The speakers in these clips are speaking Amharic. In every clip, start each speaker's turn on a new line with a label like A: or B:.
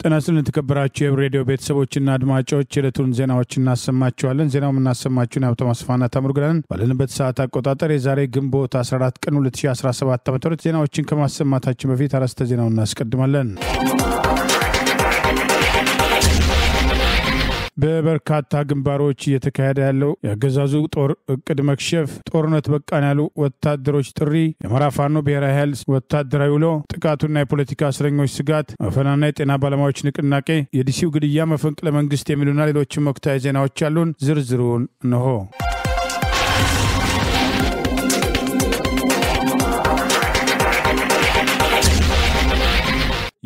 A: ተናስልን ተከበራችሁ የሬዲዮ ቤተሰቦችና አድማጮች የለቱን ዜናዎች እናሰማችኋለን። ዜናውን እናሰማችሁን ሀብታሙ አስፋና ታምሩግላን ባለንበት ሰዓት አቆጣጠር የዛሬ ግንቦት 14 ቀን 2017 ዓ.ም ዜናዎችን ከማሰማታችን በፊት አርዕስተ ዜናውን እናስቀድማለን። በበርካታ ግንባሮች እየተካሄደ ያለው የአገዛዙ ጦር እቅድ መክሸፍ፣ ጦርነት በቃን ያሉ ወታደሮች ጥሪ፣ የአማራ ፋኖ ብሔራዊ ኃይል ወታደራዊ ውሎ፣ ጥቃቱና የፖለቲካ እስረኞች ስጋት፣ አፈናና የጤና ባለሙያዎች ንቅናቄ፣ የዲሲው ግድያ፣ መፈንቅለ መንግስት የሚሉና ሌሎችም ወቅታዊ ዜናዎች አሉን። ዝርዝሩን እንሆ።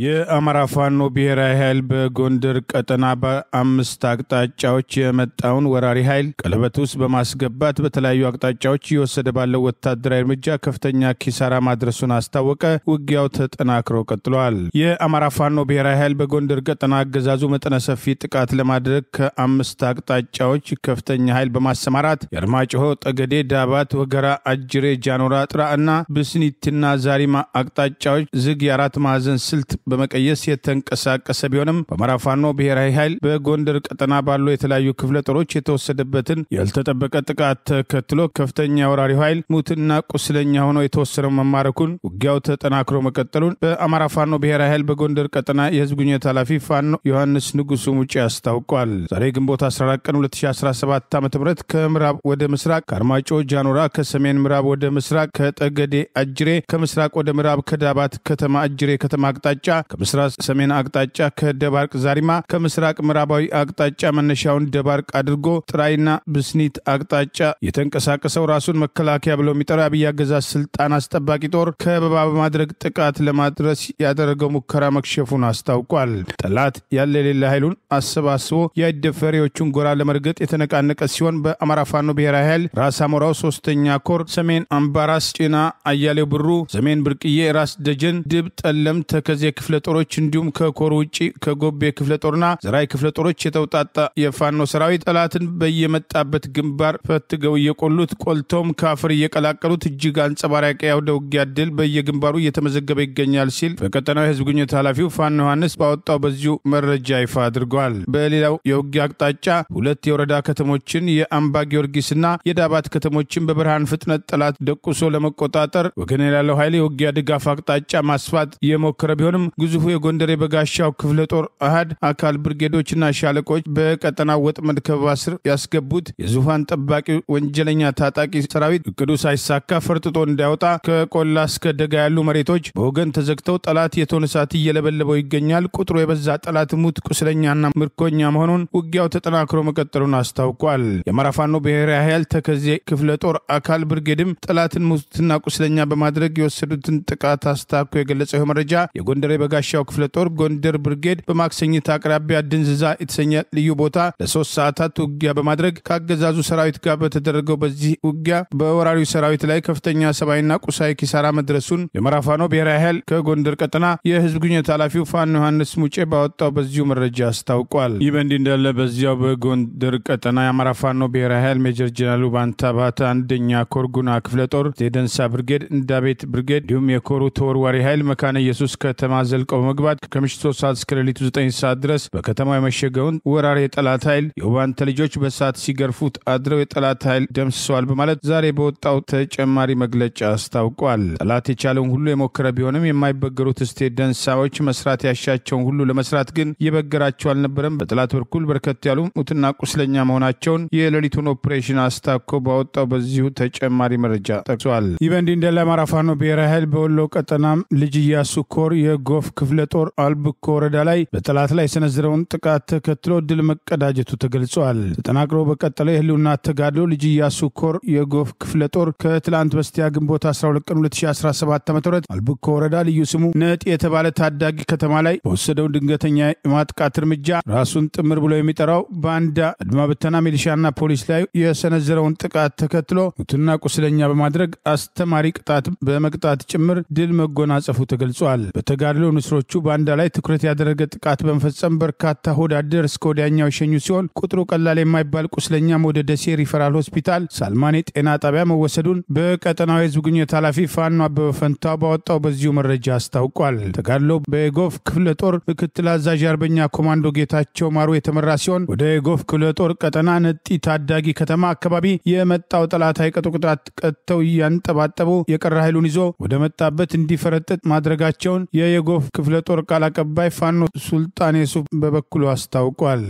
A: የአማራ ፋኖ ብሔራዊ ኃይል በጎንደር ቀጠና በ5 አቅጣጫዎች የመጣውን ወራሪ ኃይል ቀለበት ውስጥ በማስገባት በተለያዩ አቅጣጫዎች እየወሰደ ባለው ወታደራዊ እርምጃ ከፍተኛ ኪሳራ ማድረሱን አስታወቀ። ውጊያው ተጠናክሮ ቀጥሏል። የአማራ ፋኖ ብሔራዊ ኃይል በጎንደር ቀጠና አገዛዙ መጠነ ሰፊ ጥቃት ለማድረግ ከ5 አቅጣጫዎች ከፍተኛ ኃይል በማሰማራት የአርማጭሆ፣ ጠገዴ፣ ዳባት፣ ወገራ፣ አጅሬ፣ ጃኖራ፣ ጥራና ብስኒትና ዛሪማ አቅጣጫዎች ዝግ የአራት ማዕዘን ስልት በመቀየስ የተንቀሳቀሰ ቢሆንም በአማራ ፋኖ ብሔራዊ ኃይል በጎንደር ቀጠና ባሉ የተለያዩ ክፍለ ጦሮች የተወሰደበትን ያልተጠበቀ ጥቃት ተከትሎ ከፍተኛ ወራሪ ኃይል ሙትና ቁስለኛ ሆኖ የተወሰነው መማረኩን፣ ውጊያው ተጠናክሮ መቀጠሉን በአማራ ፋኖ ብሔራዊ ኃይል በጎንደር ቀጠና የህዝብ ግንኙነት ኃላፊ ፋኖ ዮሐንስ ንጉሱ ሙጬ አስታውቋል። ዛሬ ግንቦት 14 ቀን 2017 ዓ.ም ከምዕራብ ወደ ምስራቅ ከአርማጭሆ ጃኖራ፣ ከሰሜን ምዕራብ ወደ ምስራቅ ከጠገዴ አጅሬ፣ ከምስራቅ ወደ ምዕራብ ከዳባት ከተማ አጅሬ ከተማ አቅጣጫ፣ ከምስራቅ ሰሜን አቅጣጫ ከደባርቅ ዛሪማ፣ ከምስራቅ ምዕራባዊ አቅጣጫ መነሻውን ደባርቅ አድርጎ ጥራይና ብስኒት አቅጣጫ የተንቀሳቀሰው ራሱን መከላከያ ብለው የሚጠራው አብይ አገዛዝ ስልጣን አስጠባቂ ጦር ከበባ በማድረግ ጥቃት ለማድረስ ያደረገው ሙከራ መክሸፉን አስታውቋል። ጠላት ያለ የሌለ ኃይሉን አሰባስቦ የአይደፈሪዎቹን ጎራ ለመርገጥ የተነቃነቀ ሲሆን በአማራ ፋኖ ብሔራዊ ኃይል ራስ አሞራው 3ኛ ኮር ሰሜን አምባራስ ጭና አያሌው ብሩ፣ ሰሜን ብርቅዬ፣ ራስ ደጀን፣ ድብ ጠለም፣ ተከዜ ክፍለ ጦሮች እንዲሁም ከኮር ውጪ ከጎቤ ክፍለ ጦርና ዘራይ ክፍለ ጦሮች የተውጣጣ የፋኖ ሰራዊት ጠላትን በየመጣበት ግንባር ፈትገው እየቆሉት ቆልቶም ካፍር እየቀላቀሉት እጅግ አንጸባራቂ ያውደ ውጊያ ድል በየግንባሩ እየተመዘገበ ይገኛል ሲል በቀጠናው የህዝብ ግንኙነት ኃላፊው ፋኖ ዮሐንስ ባወጣው በዚሁ መረጃ ይፋ አድርጓል። በሌላው የውጊያ አቅጣጫ 2 የወረዳ ከተሞችን የአምባ ጊዮርጊስና የዳባት ከተሞችን በብርሃን ፍጥነት ጠላት ደቁሶ ለመቆጣጠር ወገን ያለው ኃይል የውጊያ ድጋፍ አቅጣጫ ማስፋት የሞከረ ቢሆንም ግዙፉ የጎንደር የበጋሻው ክፍለ ጦር አሃድ አካል ብርጌዶችና ሻለቆች በቀጠናው ወጥመድ ከበባ ስር ያስገቡት የዙፋን ጠባቂ ወንጀለኛ ታጣቂ ሰራዊት እቅዱ ሳይሳካ ፈርጥጦ እንዳይወጣ ከቆላ እስከ ደጋ ያሉ መሬቶች በወገን ተዘግተው ጠላት የቶን እሳት እየለበለበው ይገኛል። ቁጥሩ የበዛ ጠላት ሙት ቁስለኛና ምርኮኛ መሆኑን ውጊያው ተጠናክሮ መቀጠሉን አስታውቋል። የአማራ ፋኖ ብሔራዊ ኃይል ተከዜ ክፍለ ጦር አካል ብርጌድም ጠላትን ሙትና ቁስለኛ በማድረግ የወሰዱትን ጥቃት አስታኮ የገለጸው መረጃ የጎንደር የበጋሻው ክፍለ ጦር ጎንደር ብርጌድ በማክሰኝት አቅራቢያ ድንዝዛ የተሰኘ ልዩ ቦታ ለ3 ሰዓታት ውጊያ በማድረግ ከአገዛዙ ሰራዊት ጋር በተደረገው በዚህ ውጊያ በወራሪው ሰራዊት ላይ ከፍተኛ ሰብአዊና ቁሳዊ ኪሳራ መድረሱን የአማራ ፋኖ ብሔራዊ ኃይል ከጎንደር ቀጠና የህዝብ ግንኙነት ኃላፊው ፋኖ ዮሐንስ ሙጬ ባወጣው በዚሁ መረጃ አስታውቋል። ይህ በእንዲህ እንዳለ በዚያው በጎንደር ቀጠና የአማራ ፋኖ ብሔራዊ ኃይል ሜጀር ጀነራል ባንታባታ 1ኛ ኮር ጉና ክፍለ ጦር የደንሳ ብርጌድ፣ እንዳቤት ብርጌድ እንዲሁም የኮሩ ተወርዋሪ ኃይል መካነ ኢየሱስ ከተማ ዘልቀው በመግባት ከምሽቱ 3 ሰዓት እስከ ሌሊቱ 9 ሰዓት ድረስ በከተማው የመሸገውን ወራሪ የጠላት ኃይል የውባንተ ልጆች በሰዓት ሲገርፉት አድረው የጠላት ኃይል ደምስሰዋል በማለት ዛሬ በወጣው ተጨማሪ መግለጫ አስታውቋል። ጠላት የቻለውን ሁሉ የሞከረ ቢሆንም የማይበገሩት ስቴት ደንሳዎች መስራት ያሻቸውን ሁሉ ለመስራት ግን የበገራቸው አልነበረም። በጠላት በኩል በርከት ያሉ ሙትና ቁስለኛ መሆናቸውን የሌሊቱን ኦፕሬሽን አስታኮ ባወጣው በዚሁ ተጨማሪ መረጃ ጠቅሷል። ይህ በእንዲህ እንዳለ አማራ ፋኖ ብሔራዊ ኃይል በወሎ ቀጠና ልጅ ኢያሱ ኮር የጎፍ ክፍለ ጦር አልብኮ ወረዳ ላይ በጠላት ላይ የሰነዘረውን ጥቃት ተከትሎ ድል መቀዳጀቱ ተገልጿል። ተጠናክሮ በቀጠለው የህልውና ተጋድሎ ልጅ ኢያሱ ኮር የጎፍ ክፍለ ጦር ከትላንት በስቲያ ግንቦት 12 ቀን 2017 ዓ.ም አልብኮ ወረዳ ልዩ ስሙ ነጥ የተባለ ታዳጊ ከተማ ላይ በወሰደው ድንገተኛ የማጥቃት እርምጃ ራሱን ጥምር ብሎ የሚጠራው ባንዳ አድማ በተና ሚሊሻና ፖሊስ ላይ የሰነዘረውን ጥቃት ተከትሎ ሙትና ቁስለኛ በማድረግ አስተማሪ ቅጣት በመቅጣት ጭምር ድል መጎናጸፉ ተገልጿል። በተጋድሎ ንስሮቹ ባንዳ ላይ ትኩረት ያደረገ ጥቃት በመፈጸም በርካታ ሆዳደር እስከ ወዲያኛው የሸኙ ሲሆን ቁጥሩ ቀላል የማይባል ቁስለኛም ወደ ደሴ ሪፈራል ሆስፒታል ሳልማኔ ጤና ጣቢያ መወሰዱን በቀጠናው የህዝብ ግንኙነት ኃላፊ ፋኖ አበበ ፈንታው ባወጣው በዚሁ መረጃ አስታውቋል። ተጋድሎ በጎፍ ክፍለ ጦር ምክትል አዛዥ አርበኛ ኮማንዶ ጌታቸው ማሩ የተመራ ሲሆን ወደ ጎፍ ክፍለ ጦር ቀጠና ነጢ ታዳጊ ከተማ አካባቢ የመጣው ጠላት አይቀጡ ቅጣት ቀጥተው ያንጠባጠቡ የቀረ ኃይሉን ይዞ ወደ መጣበት እንዲፈረጥጥ ማድረጋቸውን የጎፍ ክፍለ ጦር ቃል አቀባይ ፋኖ ሱልጣን የሱፍ በበኩሉ አስታውቋል።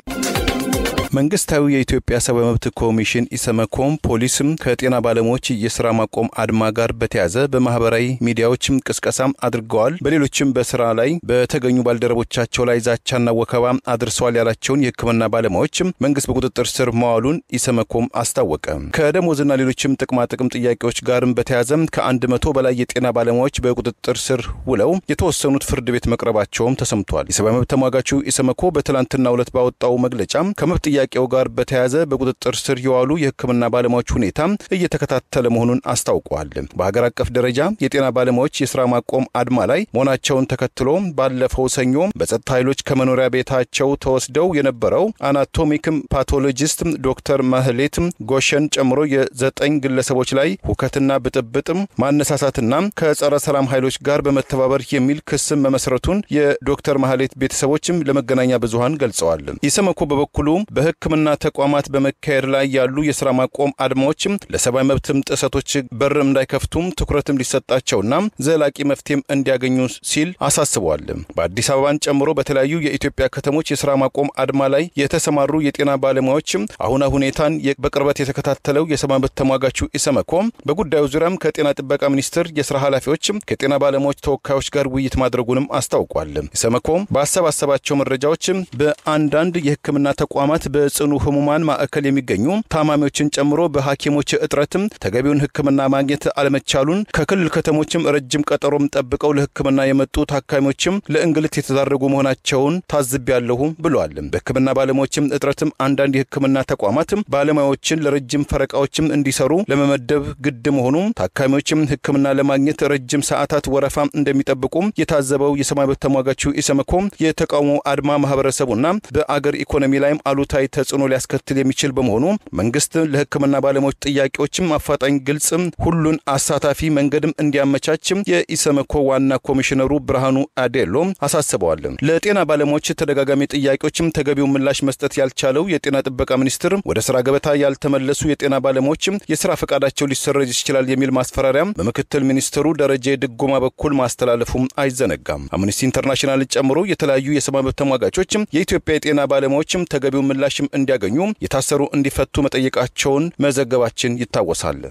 B: መንግስታዊ የኢትዮጵያ ሰብአዊ መብት ኮሚሽን ኢሰመኮም ፖሊስም ከጤና ባለሙያዎች የሥራ ማቆም አድማ ጋር በተያያዘ በማህበራዊ ሚዲያዎችም ቅስቀሳም አድርገዋል። በሌሎችም በስራ ላይ በተገኙ ባልደረቦቻቸው ላይ ዛቻና ወከባ አድርሰዋል ያላቸውን የሕክምና ባለሙያዎች መንግስት በቁጥጥር ስር ማዋሉን ኢሰመኮም አስታወቀ። ከደሞዝና ሌሎችም ጥቅም ጥያቄዎች ጋርም በተያያዘ ከ100 በላይ የጤና ባለሙያዎች በቁጥጥር ስር ውለው የተወሰኑት ፍርድ ቤት መቅረባቸውም ተሰምቷል። የሰብአዊ መብት ተሟጋቹ ኢሰመኮ በትላንትናው ዕለት ባወጣው መግለጫ ከመብት ጥያቄው ጋር በተያያዘ በቁጥጥር ስር የዋሉ የሕክምና ባለሙያዎች ሁኔታ እየተከታተለ መሆኑን አስታውቋል። በሀገር አቀፍ ደረጃ የጤና ባለሙያዎች የሥራ ማቆም አድማ ላይ መሆናቸውን ተከትሎ ባለፈው ሰኞ በጸጥታ ኃይሎች ከመኖሪያ ቤታቸው ተወስደው የነበረው አናቶሚክ ፓቶሎጂስት ዶክተር ማህሌት ጎሸን ጨምሮ የ9 ግለሰቦች ላይ ሁከትና ብጥብጥ ማነሳሳትና ከጸረ ሰላም ኃይሎች ጋር በመተባበር የሚል ክስ መመስረቱን የዶክተር ማህሌት ቤተሰቦችም ለመገናኛ ብዙሃን ገልጸዋል። ኢሰመኮ በበኩሉ በሕክምና ተቋማት በመካሄድ ላይ ያሉ የሥራ ማቆም አድማዎችም ለሰብአዊ መብትም ጥሰቶች በር እንዳይከፍቱም ትኩረትም ሊሰጣቸውና ዘላቂ መፍትሄም እንዲያገኙ ሲል አሳስቧል። በአዲስ አበባን ጨምሮ በተለያዩ የኢትዮጵያ ከተሞች የሥራ ማቆም አድማ ላይ የተሰማሩ የጤና ባለሙያዎችም አሁን ሁኔታን በቅርበት የተከታተለው የሰብአዊ መብት ተሟጋቹ ኢሰመኮ በጉዳዩ ዙሪያም ከጤና ጥበቃ ሚኒስቴር የሥራ ኃላፊዎችም ከጤና ባለሙያዎች ተወካዮች ጋር ውይይት ማድረጉንም አስታውቋል። ኢሰመኮ ባሰባሰባቸው መረጃዎችም በአንዳንድ የሕክምና ተቋማት በጽኑ ህሙማን ማዕከል የሚገኙ ታማሚዎችን ጨምሮ በሐኪሞች እጥረትም ተገቢውን ሕክምና ማግኘት አለመቻሉን ከክልል ከተሞችም ረጅም ቀጠሮም ጠብቀው ለሕክምና የመጡ ታካሚዎችም ለእንግልት የተዳረጉ መሆናቸውን ታዝቤያለሁ ብሏል። በሕክምና ባለሙያዎችም እጥረትም አንዳንድ የሕክምና ተቋማትም ባለሙያዎችን ለረጅም ፈረቃዎችም እንዲሰሩ ለመመደብ ግድ መሆኑ ታካሚዎችም ሕክምና ለማግኘት ረጅም ሰዓታት ወረፋ እንደሚጠብቁ የታዘበው የሰብአዊ መብት ተሟጋቹ ኢሰመኮ የተቃውሞ አድማ ማህበረሰቡና በአገር ኢኮኖሚ ላይ አሉታዊ ተጽዕኖ ሊያስከትል የሚችል በመሆኑ መንግስት ለሕክምና ባለሙያዎች ጥያቄዎችም አፋጣኝ ግልጽ ሁሉን አሳታፊ መንገድም እንዲያመቻችም የኢሰመኮ ዋና ኮሚሽነሩ ብርሃኑ አዴሎ አሳስበዋል። ለጤና ባለሙያዎች ተደጋጋሚ ጥያቄዎችም ተገቢው ምላሽ መስጠት ያልቻለው የጤና ጥበቃ ሚኒስቴር ወደ ስራ ገበታ ያልተመለሱ የጤና ባለሙያዎችም የሥራ ፈቃዳቸው ሊሰረዝ ይችላል የሚል ማስፈራሪያም በምክትል ሚኒስትሩ ደረጀ ድጎማ በኩል ማስተላለፉም አይዘነጋም። አምነስቲ ኢንተርናሽናል ጨምሮ የተለያዩ የሰብአዊ መብት ተሟጋቾችም የኢትዮጵያ የጤና ባለሙያዎችም ተገቢው ምላሽም እንዲያገኙ የታሰሩ እንዲፈቱ መጠየቃቸውን መዘገባችን ይታወሳል።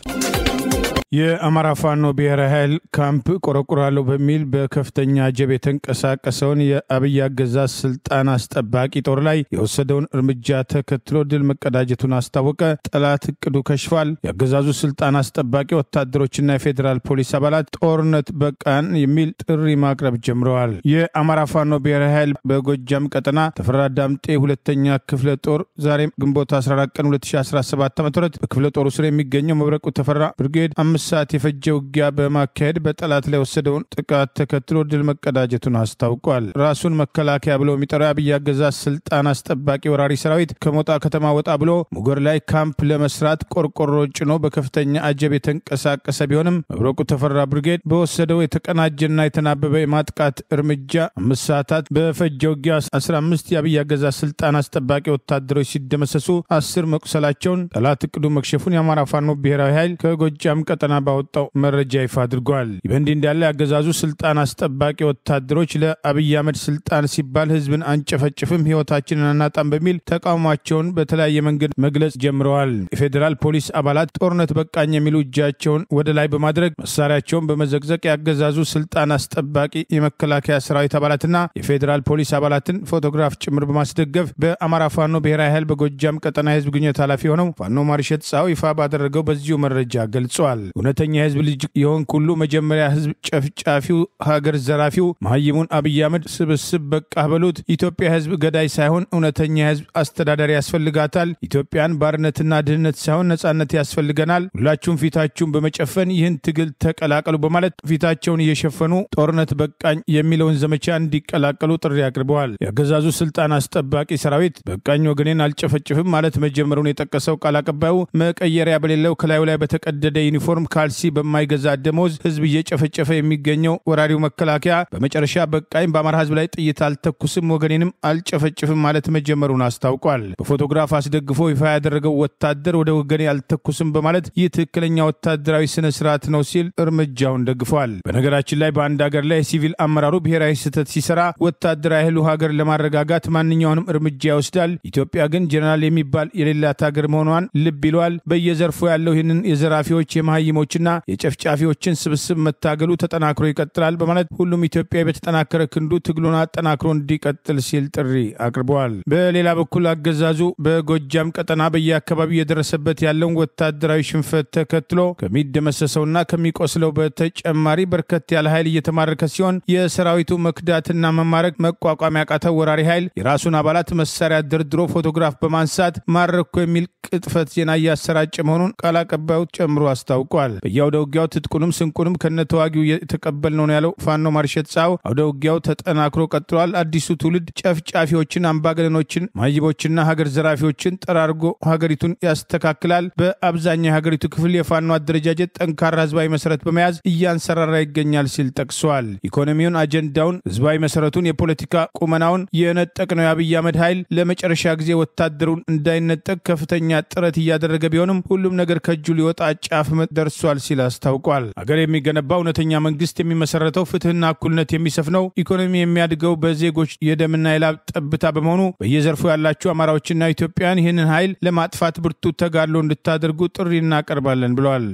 A: የአማራ ፋኖ ብሔራዊ ኃይል ካምፕ ቆረቁራለሁ በሚል በከፍተኛ አጀብ የተንቀሳቀሰውን የአብይ አገዛዝ ስልጣን አስጠባቂ ጦር ላይ የወሰደውን እርምጃ ተከትሎ ድል መቀዳጀቱን አስታወቀ። ጠላት እቅዱ ከሽፏል። የአገዛዙ ስልጣን አስጠባቂ ወታደሮችና የፌዴራል ፖሊስ አባላት ጦርነት በቃን የሚል ጥሪ ማቅረብ ጀምረዋል። የአማራ ፋኖ ብሔራዊ ኃይል በጎጃም ቀጠና ተፈራ ዳምጤ ሁለተኛ ክፍለ ጦር ዛሬ ግንቦት 14 ቀን 2017 ዓ.ም በክፍለ ጦሩ ስር የሚገኘው መብረቁ ተፈራ ብርጌድ 5 ሰዓት የፈጀ ውጊያ በማካሄድ በጠላት ላይ ወሰደውን ጥቃት ተከትሎ ድል መቀዳጀቱን አስታውቋል። ራሱን መከላከያ ብሎ የሚጠራው የአብይ አገዛዝ ስልጣን አስጠባቂ ወራሪ ሰራዊት ከሞጣ ከተማ ወጣ ብሎ ሙገር ላይ ካምፕ ለመስራት ቆርቆሮ ጭኖ በከፍተኛ አጀብ የተንቀሳቀሰ ቢሆንም መብረቁ ተፈራ ብርጌድ በወሰደው የተቀናጀና የተናበበ የማጥቃት እርምጃ 5 ሰዓታት በፈጀ ውጊያ 15 የአብይ አገዛዝ ስልጣን አስጠባቂ ወታደሮች ሲደመሰሱ 10 መቁሰላቸውን ጠላት እቅዱ መክሸፉን የአማራ ፋኖ ብሔራዊ ኃይል ከጎጃም ቀጠና ባወጣው መረጃ ይፋ አድርጓል። ይበንዲ እንዳለ ያገዛዙ ስልጣን አስጠባቂ ወታደሮች ለአብይ አህመድ ስልጣን ሲባል ህዝብን አንጨፈጭፍም ህይወታችንን አናጣም በሚል ተቃውሟቸውን በተለያየ መንገድ መግለጽ ጀምረዋል። የፌዴራል ፖሊስ አባላት ጦርነት በቃኝ የሚሉ እጃቸውን ወደ ላይ በማድረግ መሳሪያቸውን በመዘግዘቅ ያገዛዙ ስልጣን አስጠባቂ የመከላከያ ሰራዊት አባላትና የፌዴራል ፖሊስ አባላትን ፎቶግራፍ ጭምር በማስደገፍ በአማራ ፋኖ ብሔራዊ ኃይል በጎጃም ቀጠና የህዝብ ግንኙነት ኃላፊ ሆነው ፋኖ ማርሸት ጻው ይፋ ባደረገው በዚሁ መረጃ ገልጿል። እውነተኛ የህዝብ ልጅ የሆን ሁሉ መጀመሪያ ህዝብ ጨፍጫፊው ሀገር ዘራፊው መሐይሙን አብይ አህመድ ስብስብ በቃ በሉት። ኢትዮጵያ ህዝብ ገዳይ ሳይሆን እውነተኛ ህዝብ አስተዳዳሪ ያስፈልጋታል። ኢትዮጵያን ባርነትና ድህነት ሳይሆን ነጻነት ያስፈልገናል። ሁላችሁም ፊታችሁን በመጨፈን ይህን ትግል ተቀላቀሉ በማለት ፊታቸውን እየሸፈኑ ጦርነት በቃኝ የሚለውን ዘመቻ እንዲቀላቀሉ ጥሪ አቅርበዋል። የአገዛዙ ስልጣን አስጠባቂ ሰራዊት በቃኝ ወገኔን አልጨፈጭፍም ማለት መጀመሩን የጠቀሰው ቃል አቀባዩ መቀየሪያ በሌለው ከላዩ ላይ በተቀደደ ዩኒፎርም ካልሲ በማይገዛ ደሞዝ ህዝብ እየጨፈጨፈ የሚገኘው ወራሪው መከላከያ በመጨረሻ በቃኝ በአማራ ህዝብ ላይ ጥይት አልተኩስም ወገኔንም አልጨፈጭፍም ማለት መጀመሩን አስታውቋል። በፎቶግራፍ አስደግፎ ይፋ ያደረገው ወታደር ወደ ወገኔ አልተኩስም በማለት ይህ ትክክለኛ ወታደራዊ ስነ ስርዓት ነው ሲል እርምጃውን ደግፏል። በነገራችን ላይ በአንድ ሀገር ላይ ሲቪል አመራሩ ብሔራዊ ስህተት ሲሰራ ወታደራዊ ኃይሉ ሀገር ለማረጋጋት ማንኛውንም እርምጃ ይወስዳል። ኢትዮጵያ ግን ጀነራል የሚባል የሌላት ሀገር መሆኗን ልብ ይሏል። በየዘርፉ ያለው ይህንን የዘራፊዎች የመሐይሞችና የጨፍጫፊዎችን ስብስብ መታገሉ ተጠናክሮ ይቀጥላል በማለት ሁሉም ኢትዮጵያዊ በተጠናከረ ክንዱ ትግሉን አጠናክሮ እንዲቀጥል ሲል ጥሪ አቅርበዋል። በሌላ በኩል አገዛዙ በጎጃም ቀጠና በየአካባቢው የደረሰበት ያለውን ወታደራዊ ሽንፈት ተከትሎ ከሚደመሰሰውና ከሚቆስለው በተጨማሪ በርከት ያለ ኃይል እየተማረከ ሲሆን የሰራዊቱ መክዳትና መማረክ መቋቋም ያቃተው ወራሪ ኃይል የራሱን አባላት መሳሪያ ደርድሮ ፎቶግራፍ በማንሳት ማረኩ የሚል ቅጥፈት ዜና እያሰራጨ መሆኑን ቃል አቀባዩ ጨምሮ አስታውቋል። በያውደ ውጊያው ትጥቁንም ስንቁንም ከነተዋጊው የተቀበልነው ነው ያለው ፋኖ ማርሸት ጻው አውደ ውጊያው ተጠናክሮ ቀጥሏል። አዲሱ ትውልድ ጨፍጫፊዎችን፣ አምባገነኖችን፣ ማይቦችና ሀገር ዘራፊዎችን ጠራርጎ ሀገሪቱን ያስተካክላል። በአብዛኛው የሀገሪቱ ክፍል የፋኖ አደረጃጀት ጠንካራ ህዝባዊ መሰረት በመያዝ እያንሰራራ ይገኛል ሲል ጠቅሷል። ኢኮኖሚውን፣ አጀንዳውን፣ ህዝባዊ መሰረቱን፣ የፖለቲካ ቁመናውን የነጠቅነው የአብይ አህመድ ኃይል ለመጨረሻ ጊዜ ወታደሩን እንዳይነጠቅ ከፍተኛ ጥረት እያደረገ ቢሆንም ሁሉም ነገር ከእጁ ሊወጣ ጫፍ ደርሷል ሲል አስታውቋል። ሀገር የሚገነባ እውነተኛ መንግስት የሚመሰረተው ፍትህና እኩልነት የሚሰፍነው ኢኮኖሚ የሚያድገው በዜጎች የደምና የላብ ጠብታ በመሆኑ በየዘርፉ ያላችሁ አማራዎችና ኢትዮጵያውያን ይህንን ኃይል ለማጥፋት ብርቱ ተጋድሎ እንድታደርጉ ጥሪ እናቀርባለን ብለዋል።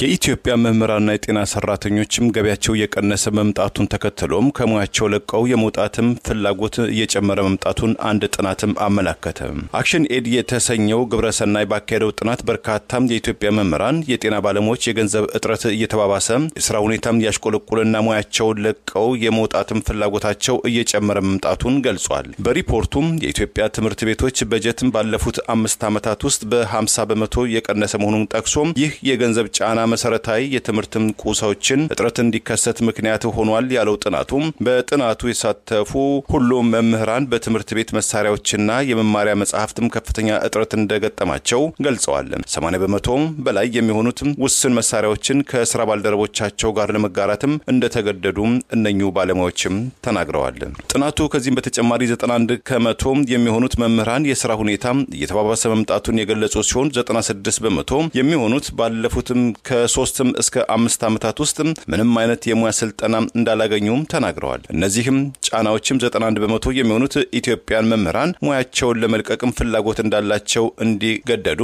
B: የኢትዮጵያ መምህራንና የጤና ሰራተኞችም ገቢያቸው እየቀነሰ መምጣቱን ተከትሎም ከሙያቸው ለቀው የመውጣትም ፍላጎት እየጨመረ መምጣቱን አንድ ጥናትም አመላከተ። አክሽን ኤድ የተሰኘው ግብረሰናይ ባካሄደው ጥናት በርካታ የኢትዮጵያ መምህራን፣ የጤና ባለሙያዎች የገንዘብ እጥረት እየተባባሰ የስራ ሁኔታም ያሽቆለቆለና ሙያቸውን ለቀው የመውጣትም ፍላጎታቸው እየጨመረ መምጣቱን ገልጿል። በሪፖርቱም የኢትዮጵያ ትምህርት ቤቶች በጀትም ባለፉት 5 ዓመታት ውስጥ በ50 በመቶ የቀነሰ መሆኑን ጠቅሶ ይህ የገንዘብ ጫና መሰረታዊ የትምህርትም ቁሳዎችን እጥረት እንዲከሰት ምክንያት ሆኗል ያለው ጥናቱ በጥናቱ የሳተፉ ሁሉም መምህራን በትምህርት ቤት መሳሪያዎችና የመማሪያ መጻሕፍትም ከፍተኛ እጥረት እንደገጠማቸው ገልጸዋል። 80 በመቶ በላይ የሚሆኑት ውስን መሳሪያዎችን ከስራ ባልደረቦቻቸው ጋር ለመጋራትም እንደተገደዱ እነኚሁ ባለሙያዎችም ተናግረዋል። ጥናቱ ከዚህም በተጨማሪ 91 ከመቶ የሚሆኑት መምህራን የስራ ሁኔታ እየተባባሰ መምጣቱን የገለጹ ሲሆን 96 በመቶ የሚሆኑት ባለፉትም ከ3 እስከ 5 ዓመታት ውስጥ ምንም አይነት የሙያ ስልጠና እንዳላገኙም ተናግረዋል። እነዚህም ጫናዎችም 91 በመቶ የሚሆኑት ኢትዮጵያን መምህራን ሙያቸውን ለመልቀቅም ፍላጎት እንዳላቸው እንዲገደዱ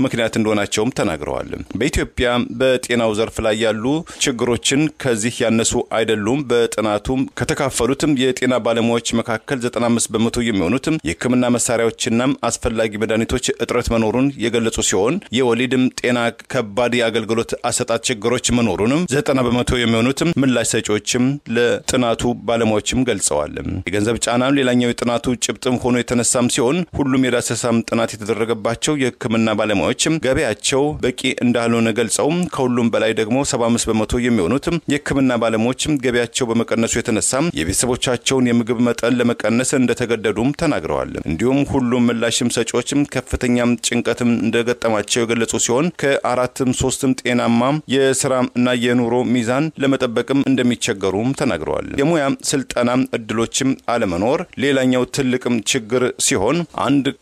B: ምክንያት እንደሆናቸውም ተናግረዋል። በኢትዮጵያ በጤናው ዘርፍ ላይ ያሉ ችግሮችን ከዚህ ያነሱ አይደሉም። በጥናቱ ከተካፈሉትም የጤና ባለሙያዎች መካከል 95 በመቶ የሚሆኑት የሕክምና መሳሪያዎችና አስፈላጊ መድኃኒቶች እጥረት መኖሩን የገለጹ ሲሆን የወሊድም ጤና ከባድ አገልግሎት አሰጣጥ ችግሮች መኖሩንም 90 በመቶ የሚሆኑትም ምላሽ ሰጪዎችም ለጥናቱ ባለሙያዎችም ገልጸዋል። የገንዘብ ጫናም ሌላኛው የጥናቱ ጭብጥም ሆኖ የተነሳም ሲሆን ሁሉም የዳሰሳም ጥናት የተደረገባቸው የሕክምና ባለሙያዎችም ገቢያቸው በቂ እንዳልሆነ ገልጸው ከሁሉም በላይ ደግሞ 75 በመቶ የሚሆኑትም የሕክምና ባለሙያዎችም ገቢያቸው በመቀነሱ የተነሳም የቤተሰቦቻቸውን የምግብ መጠን ለመቀነስ እንደተገደዱም ተናግረዋል። እንዲሁም ሁሉም ምላሽም ሰጪዎችም ከፍተኛም ጭንቀትም እንደገጠማቸው የገለጹ ሲሆን ከ4ም 3ም ጤናማ የስራና የኑሮ ሚዛን ለመጠበቅም እንደሚቸገሩም ተናግረዋል። የሙያ ስልጠና እድሎችም አለመኖር ሌላኛው ትልቅም ችግር ሲሆን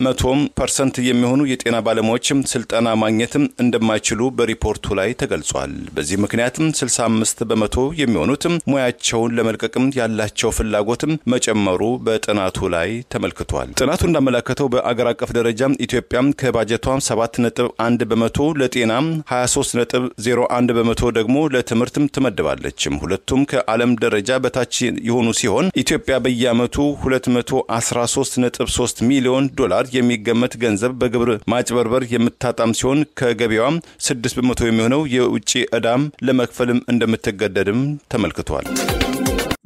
B: 100% የሚሆኑ የጤና ባለሙያዎችም ስልጠና ማግኘትም እንደማይችሉ በሪፖርቱ ላይ ተገልጿል። በዚህ ምክንያትም 65 በመቶ የሚሆኑትም ሙያቸውን ለመልቀቅም ያላቸው ፍላጎትም መጨመሩ በጥናቱ ላይ ተመልክቷል። ጥናቱ እንዳመለከተው በአገር አቀፍ ደረጃ ኢትዮጵያ ከባጀቷ 7.1 በመቶ ለጤና 23 0.01 በመቶ ደግሞ ለትምህርትም ትመድባለች። ሁለቱም ከዓለም ደረጃ በታች የሆኑ ሲሆን ኢትዮጵያ በየዓመቱ 213.3 ሚሊዮን ዶላር የሚገመት ገንዘብ በግብር ማጭበርበር የምታጣም ሲሆን ከገቢዋም 6 በመቶ የሚሆነው የውጪ ዕዳም ለመክፈልም እንደምትገደድም ተመልክቷል።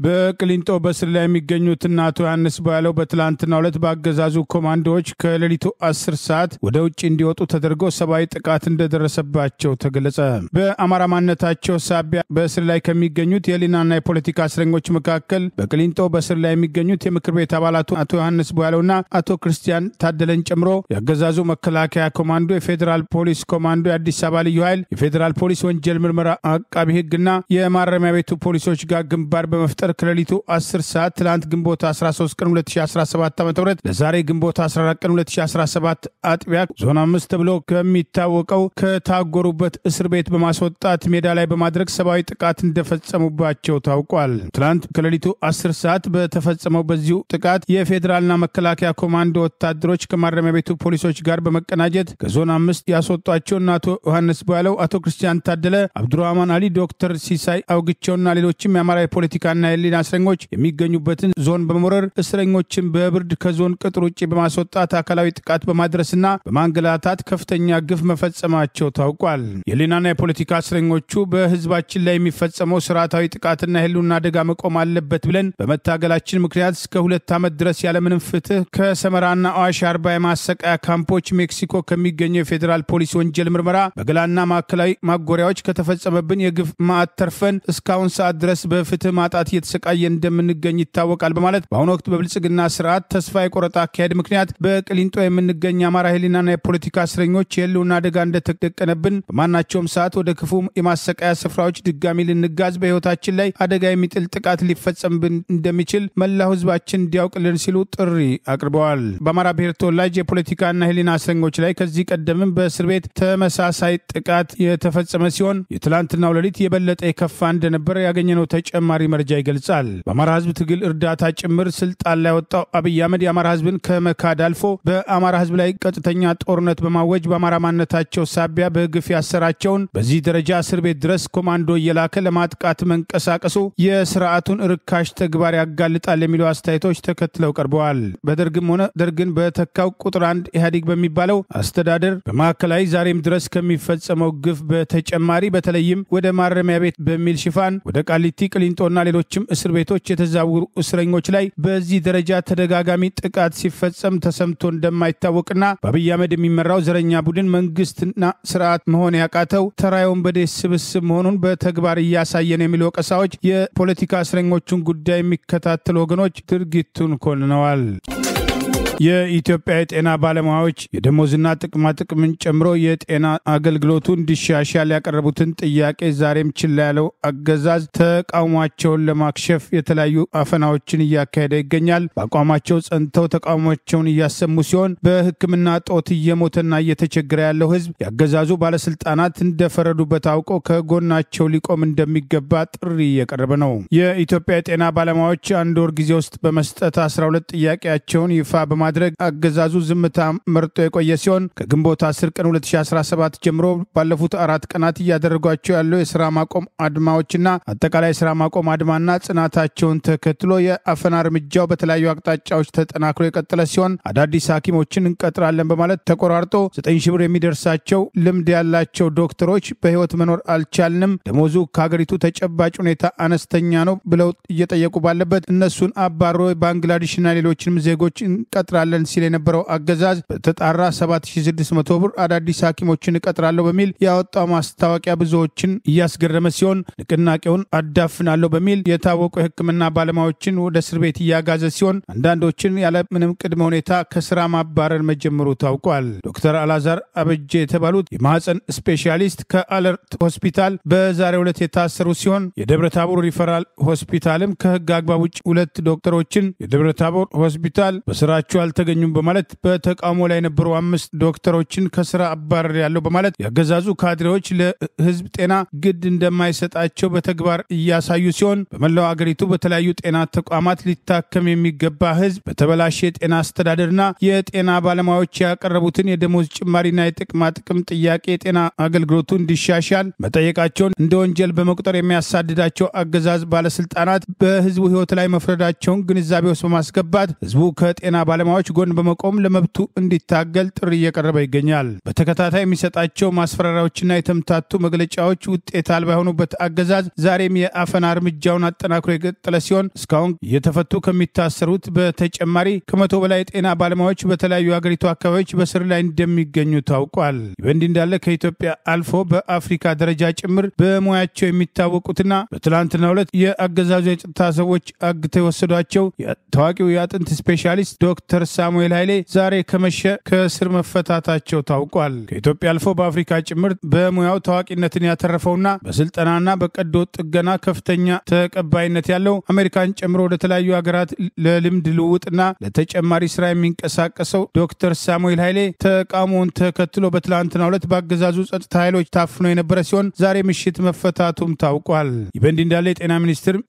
A: በቅሊንጦ በስር ላይ የሚገኙት አቶ ዮሐንስ ቧያለው በትላንትናው ዕለት በአገዛዙ ኮማንዶዎች ከሌሊቱ 10 ሰዓት ወደ ውጭ እንዲወጡ ተደርጎ ሰብአዊ ጥቃት እንደደረሰባቸው ተገለጸ። በአማራ ማንነታቸው ሳቢያ በስር ላይ ከሚገኙት የህሊናና የፖለቲካ እስረኞች መካከል በቅሊንጦ በስር ላይ የሚገኙት የምክር ቤት አባላቱ አቶ ዮሐንስ ቧያለውና አቶ ክርስቲያን ታደለን ጨምሮ የአገዛዙ መከላከያ ኮማንዶ፣ የፌዴራል ፖሊስ ኮማንዶ፣ የአዲስ አበባ ልዩ ኃይል፣ የፌዴራል ፖሊስ ወንጀል ምርመራ አቃቢ ህግና የማረሚያ ቤቱ ፖሊሶች ጋር ግንባር በመፍጠር ከሌሊቱ 10 ሰዓት ትላንት ግንቦት 13 ቀን 2017 ዓ.ም ለዛሬ ግንቦት 14 ቀን 2017 አጥቢያ ዞን 5 ተብሎ ከሚታወቀው ከታጎሩበት እስር ቤት በማስወጣት ሜዳ ላይ በማድረግ ሰብአዊ ጥቃት እንደፈጸሙባቸው ታውቋል። ትላንት ከሌሊቱ 10 ሰዓት በተፈጸመው በዚሁ ጥቃት የፌዴራልና መከላከያ ኮማንዶ ወታደሮች ከማረሚያ ቤቱ ፖሊሶች ጋር በመቀናጀት ከዞን 5 ያስወጧቸውና አቶ ዮሐንስ ቧያለው፣ አቶ ክርስቲያን ታደለ፣ አብዱራህማን አሊ፣ ዶክተር ሲሳይ አውግቸውና ሌሎችም የአማራ የፖለቲካና የህሊና እስረኞች የሚገኙበትን ዞን በመውረር እስረኞችን በብርድ ከዞን ቅጥር ውጭ በማስወጣት አካላዊ ጥቃት በማድረስና በማንገላታት ከፍተኛ ግፍ መፈጸማቸው ታውቋል። የህሊናና የፖለቲካ እስረኞቹ በህዝባችን ላይ የሚፈጸመው ስርዓታዊ ጥቃትና የህልውና አደጋ መቆም አለበት ብለን በመታገላችን ምክንያት እስከ 2 ዓመት ድረስ ያለምንም ፍትህ ከሰመራና አዋሽ አርባ የማሰቃያ ካምፖች ሜክሲኮ ከሚገኘው የፌዴራል ፖሊስ ወንጀል ምርመራ በገላና ማዕከላዊ ማጎሪያዎች ከተፈጸመብን የግፍ ማዕት ተርፈን እስካሁን ሰዓት ድረስ በፍትህ ማጣት እየተሰቃየ እንደምንገኝ ይታወቃል በማለት በአሁኑ ወቅት በብልጽግና ስርዓት ተስፋ የቆረጠ አካሄድ ምክንያት በቅሊንጦ የምንገኝ አማራ ህሊናና የፖለቲካ እስረኞች የህልውና አደጋ እንደተደቀነብን በማናቸውም ሰዓት ወደ ክፉ የማሰቃያ ስፍራዎች ድጋሚ ልንጋዝ በህይወታችን ላይ አደጋ የሚጥል ጥቃት ሊፈጸምብን እንደሚችል መላው ህዝባችን እንዲያውቅልን ሲሉ ጥሪ አቅርበዋል። በአማራ ብሔር ተወላጅ የፖለቲካና ህሊና እስረኞች ላይ ከዚህ ቀደምም በእስር ቤት ተመሳሳይ ጥቃት የተፈጸመ ሲሆን የትላንትናው ሌሊት የበለጠ የከፋ እንደነበር ያገኘነው ተጨማሪ መረጃ ይገልጻል። በአማራ ህዝብ ትግል እርዳታ ጭምር ስልጣን ላይ ወጣው አብይ አህመድ የአማራ ህዝብን ከመካድ አልፎ በአማራ ህዝብ ላይ ቀጥተኛ ጦርነት በማወጅ በአማራ ማንነታቸው ሳቢያ በግፍ ያሰራቸውን በዚህ ደረጃ እስር ቤት ድረስ ኮማንዶ እየላከ ለማጥቃት መንቀሳቀሱ የስርዓቱን ርካሽ ተግባር ያጋልጣል የሚሉ አስተያየቶች ተከትለው ቀርበዋል። በደርግም ሆነ ደርግን በተካው ቁጥር 1 ኢህአዴግ በሚባለው አስተዳደር በማዕከላዊ ዛሬም ድረስ ከሚፈጸመው ግፍ በተጨማሪ በተለይም ወደ ማረሚያ ቤት በሚል ሽፋን ወደ ቃሊቲ፣ ቅሊንጦና ሌሎችም እስር ቤቶች የተዛወሩ እስረኞች ላይ በዚህ ደረጃ ተደጋጋሚ ጥቃት ሲፈጸም ተሰምቶ እንደማይታወቅና በአብይ አህመድ የሚመራው ዘረኛ ቡድን መንግስትና ስርዓት መሆን ያቃተው ተራ የወንበዴ ስብስብ መሆኑን በተግባር እያሳየ ነው የሚሉ ወቀሳዎች የፖለቲካ እስረኞቹን ጉዳይ የሚከታተሉ ወገኖች ድርጊቱን ኮንነዋል። የኢትዮጵያ የጤና ባለሙያዎች የደሞዝና ጥቅማ ጥቅምን ጨምሮ የጤና አገልግሎቱ እንዲሻሻል ያቀረቡትን ጥያቄ ዛሬም ችላ ያለው አገዛዝ ተቃውሟቸውን ለማክሸፍ የተለያዩ አፈናዎችን እያካሄደ ይገኛል። በአቋማቸው ጸንተው ተቃውሟቸውን እያሰሙ ሲሆን በሕክምና ጦት እየሞተና እየተቸገረ ያለው ህዝብ ያገዛዙ ባለስልጣናት እንደፈረዱበት አውቆ ከጎናቸው ሊቆም እንደሚገባ ጥሪ እየቀረበ ነው። የኢትዮጵያ የጤና ባለሙያዎች አንድ ወር ጊዜ ውስጥ በመስጠት 12 ጥያቄያቸውን ይፋ በማድረግ አገዛዙ ዝምታ መርጦ የቆየ ሲሆን ከግንቦት 10 ቀን 2017 ጀምሮ ባለፉት 4 ቀናት እያደረጓቸው ያለው የሥራ ማቆም አድማዎችና አጠቃላይ ሥራ ማቆም አድማና ጽናታቸውን ተከትሎ የአፈና እርምጃው በተለያዩ አቅጣጫዎች ተጠናክሮ የቀጠለ ሲሆን አዳዲስ ሐኪሞችን እንቀጥራለን በማለት ተቆራርጦ 9,000 ብር የሚደርሳቸው ልምድ ያላቸው ዶክተሮች በህይወት መኖር አልቻልንም፣ ደሞዙ ከሀገሪቱ ተጨባጭ ሁኔታ አነስተኛ ነው ብለው እየጠየቁ ባለበት እነሱን አባሮ ባንግላዴሽና ሌሎችንም ዜጎች እንቀጥራለን ሲል የነበረው አገዛዝ በተጣራ 7600 ብር አዳዲስ ሐኪሞችን እቀጥራለሁ በሚል ያወጣው ማስታወቂያ ብዙዎችን እያስገረመ ሲሆን ንቅናቄውን አዳፍናለሁ በሚል የታወቁ የሕክምና ባለሙያዎችን ወደ እስር ቤት እያጋዘ ሲሆን አንዳንዶችን ያለ ምንም ቅድመ ሁኔታ ከስራ ማባረር መጀመሩ ታውቋል። ዶክተር አላዛር አበጀ የተባሉት የማህፀን ስፔሻሊስት ከአለርት ሆስፒታል በዛሬው ዕለት የታሰሩ ሲሆን የደብረታቦር ሪፈራል ሆስፒታልም ከህግ አግባብ ውጭ 2 ዶክተሮችን የደብረታቦር ሆስፒታል በስራቸው አልተገኙም በማለት በተቃውሞ ላይ የነበሩ 5 ዶክተሮችን ከስራ አባረር ያለው በማለት ያገዛዙ ካድሬዎች ለህዝብ ጤና ግድ እንደማይሰጣቸው በተግባር እያሳዩ ሲሆን በመላው አገሪቱ በተለያዩ ጤና ተቋማት ሊታከም የሚገባ ህዝብ በተበላሸ የጤና አስተዳደርና የጤና ባለሙያዎች ያቀረቡትን የደሞዝ ጭማሪና የጥቅማ ጥቅም ጥያቄ የጤና አገልግሎቱ እንዲሻሻል መጠየቃቸውን እንደ ወንጀል በመቁጠር የሚያሳድዳቸው አገዛዝ ባለስልጣናት በህዝቡ ህይወት ላይ መፍረዳቸውን ግንዛቤ ውስጥ በማስገባት ህዝቡ ከጤና ባለሙያዎች ጎን በመቆም ለመብቱ እንዲታገል ጥሪ እየቀረበ ይገኛል። በተከታታይ የሚሰጣቸው ማስፈራሪያዎችና የተምታቱ መግለጫዎች ውጤት አልባ የሆኑበት አገዛዝ ዛሬም የአፈና እርምጃውን አጠናክሮ የቀጠለ ሲሆን እስካሁን እየተፈቱ ከሚታሰሩት በተጨማሪ ከመቶ በላይ የጤና ባለሙያዎች በተለያዩ ሀገሪቱ አካባቢዎች በስር ላይ እንደሚገኙ ታውቋል። በእንዲህ እንዳለ ከኢትዮጵያ አልፎ በአፍሪካ ደረጃ ጭምር በሙያቸው የሚታወቁትና በትላንትናው ዕለት የአገዛዙ የጸጥታ ሰዎች አግተው የወሰዷቸው ታዋቂው የአጥንት ስፔሻሊስት ዶክተር ሳሙኤል ኃይሌ ዛሬ ከመሸ ከእስር መፈታታቸው ታውቋል። ከኢትዮጵያ አልፎ በአፍሪካ ጭምር በሙያው ታዋቂነትን ያተረፈውና በስልጠናና በቀዶ ጥገና ከፍተኛ ተቀባይነት ያለው አሜሪካን ጨምሮ ወደ ተለያዩ ሀገራት ለልምድ ልውውጥና ለተጨማሪ ስራ የሚንቀሳቀሰው ዶክተር ሳሙኤል ኃይሌ ተቃውሞውን ተከትሎ በትላንትናው ዕለት በአገዛዙ ጸጥታ ኃይሎች ታፍኖ የነበረ ሲሆን ዛሬ ምሽት መፈታቱም ታውቋል። በእንዲህ እንዳለ የጤና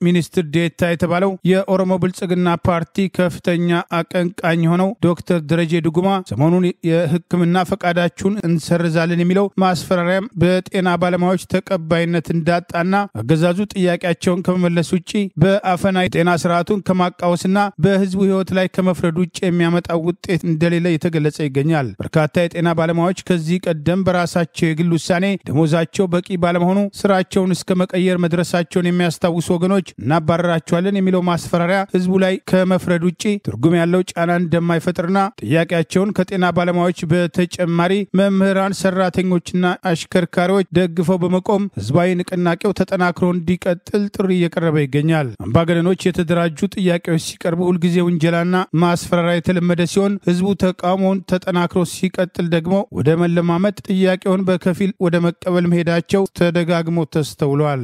A: ሚኒስትር ዴታ የተባለው የኦሮሞ ብልጽግና ፓርቲ ከፍተኛ አቀንቃኝ ሆነው ዶክተር ደረጀ ዱጉማ ሰሞኑን የሕክምና ፈቃዳችሁን እንሰርዛለን የሚለው ማስፈራሪያም በጤና ባለሙያዎች ተቀባይነት እንዳጣና አገዛዙ ጥያቄያቸውን ከመመለስ ውጪ በአፈና የጤና ስርዓቱን ከማቃወስና በህዝቡ ህይወት ላይ ከመፍረድ ውጪ የሚያመጣው ውጤት እንደሌለ የተገለጸ ይገኛል። በርካታ የጤና ባለሙያዎች ከዚህ ቀደም በራሳቸው የግል ውሳኔ ደሞዛቸው በቂ ባለመሆኑ ስራቸውን እስከ መቀየር መድረሳቸውን የሚያስታውሱ ወገኖች እናባረራቸዋለን የሚለው ማስፈራሪያ ህዝቡ ላይ ከመፍረድ ውጪ ትርጉም ያለው ጫና እንደማይፈጥርና ጥያቄያቸውን ከጤና ባለሙያዎች በተጨማሪ መምህራን፣ ሰራተኞችና አሽከርካሪዎች ደግፈው በመቆም ህዝባዊ ንቅናቄው ተጠናክሮ እንዲቀጥል ጥሪ እየቀረበ ይገኛል። አምባገነኖች የተደራጁ ጥያቄዎች ሲቀርቡ ሁልጊዜ ውንጀላና ማስፈራሪያ የተለመደ ሲሆን ህዝቡ ተቃውሞውን ተጠናክሮ ሲቀጥል ደግሞ ወደ መለማመጥ ጥያቄውን በከፊል ወደ መቀበል መሄዳቸው ተደጋግሞ ተስተውሏል።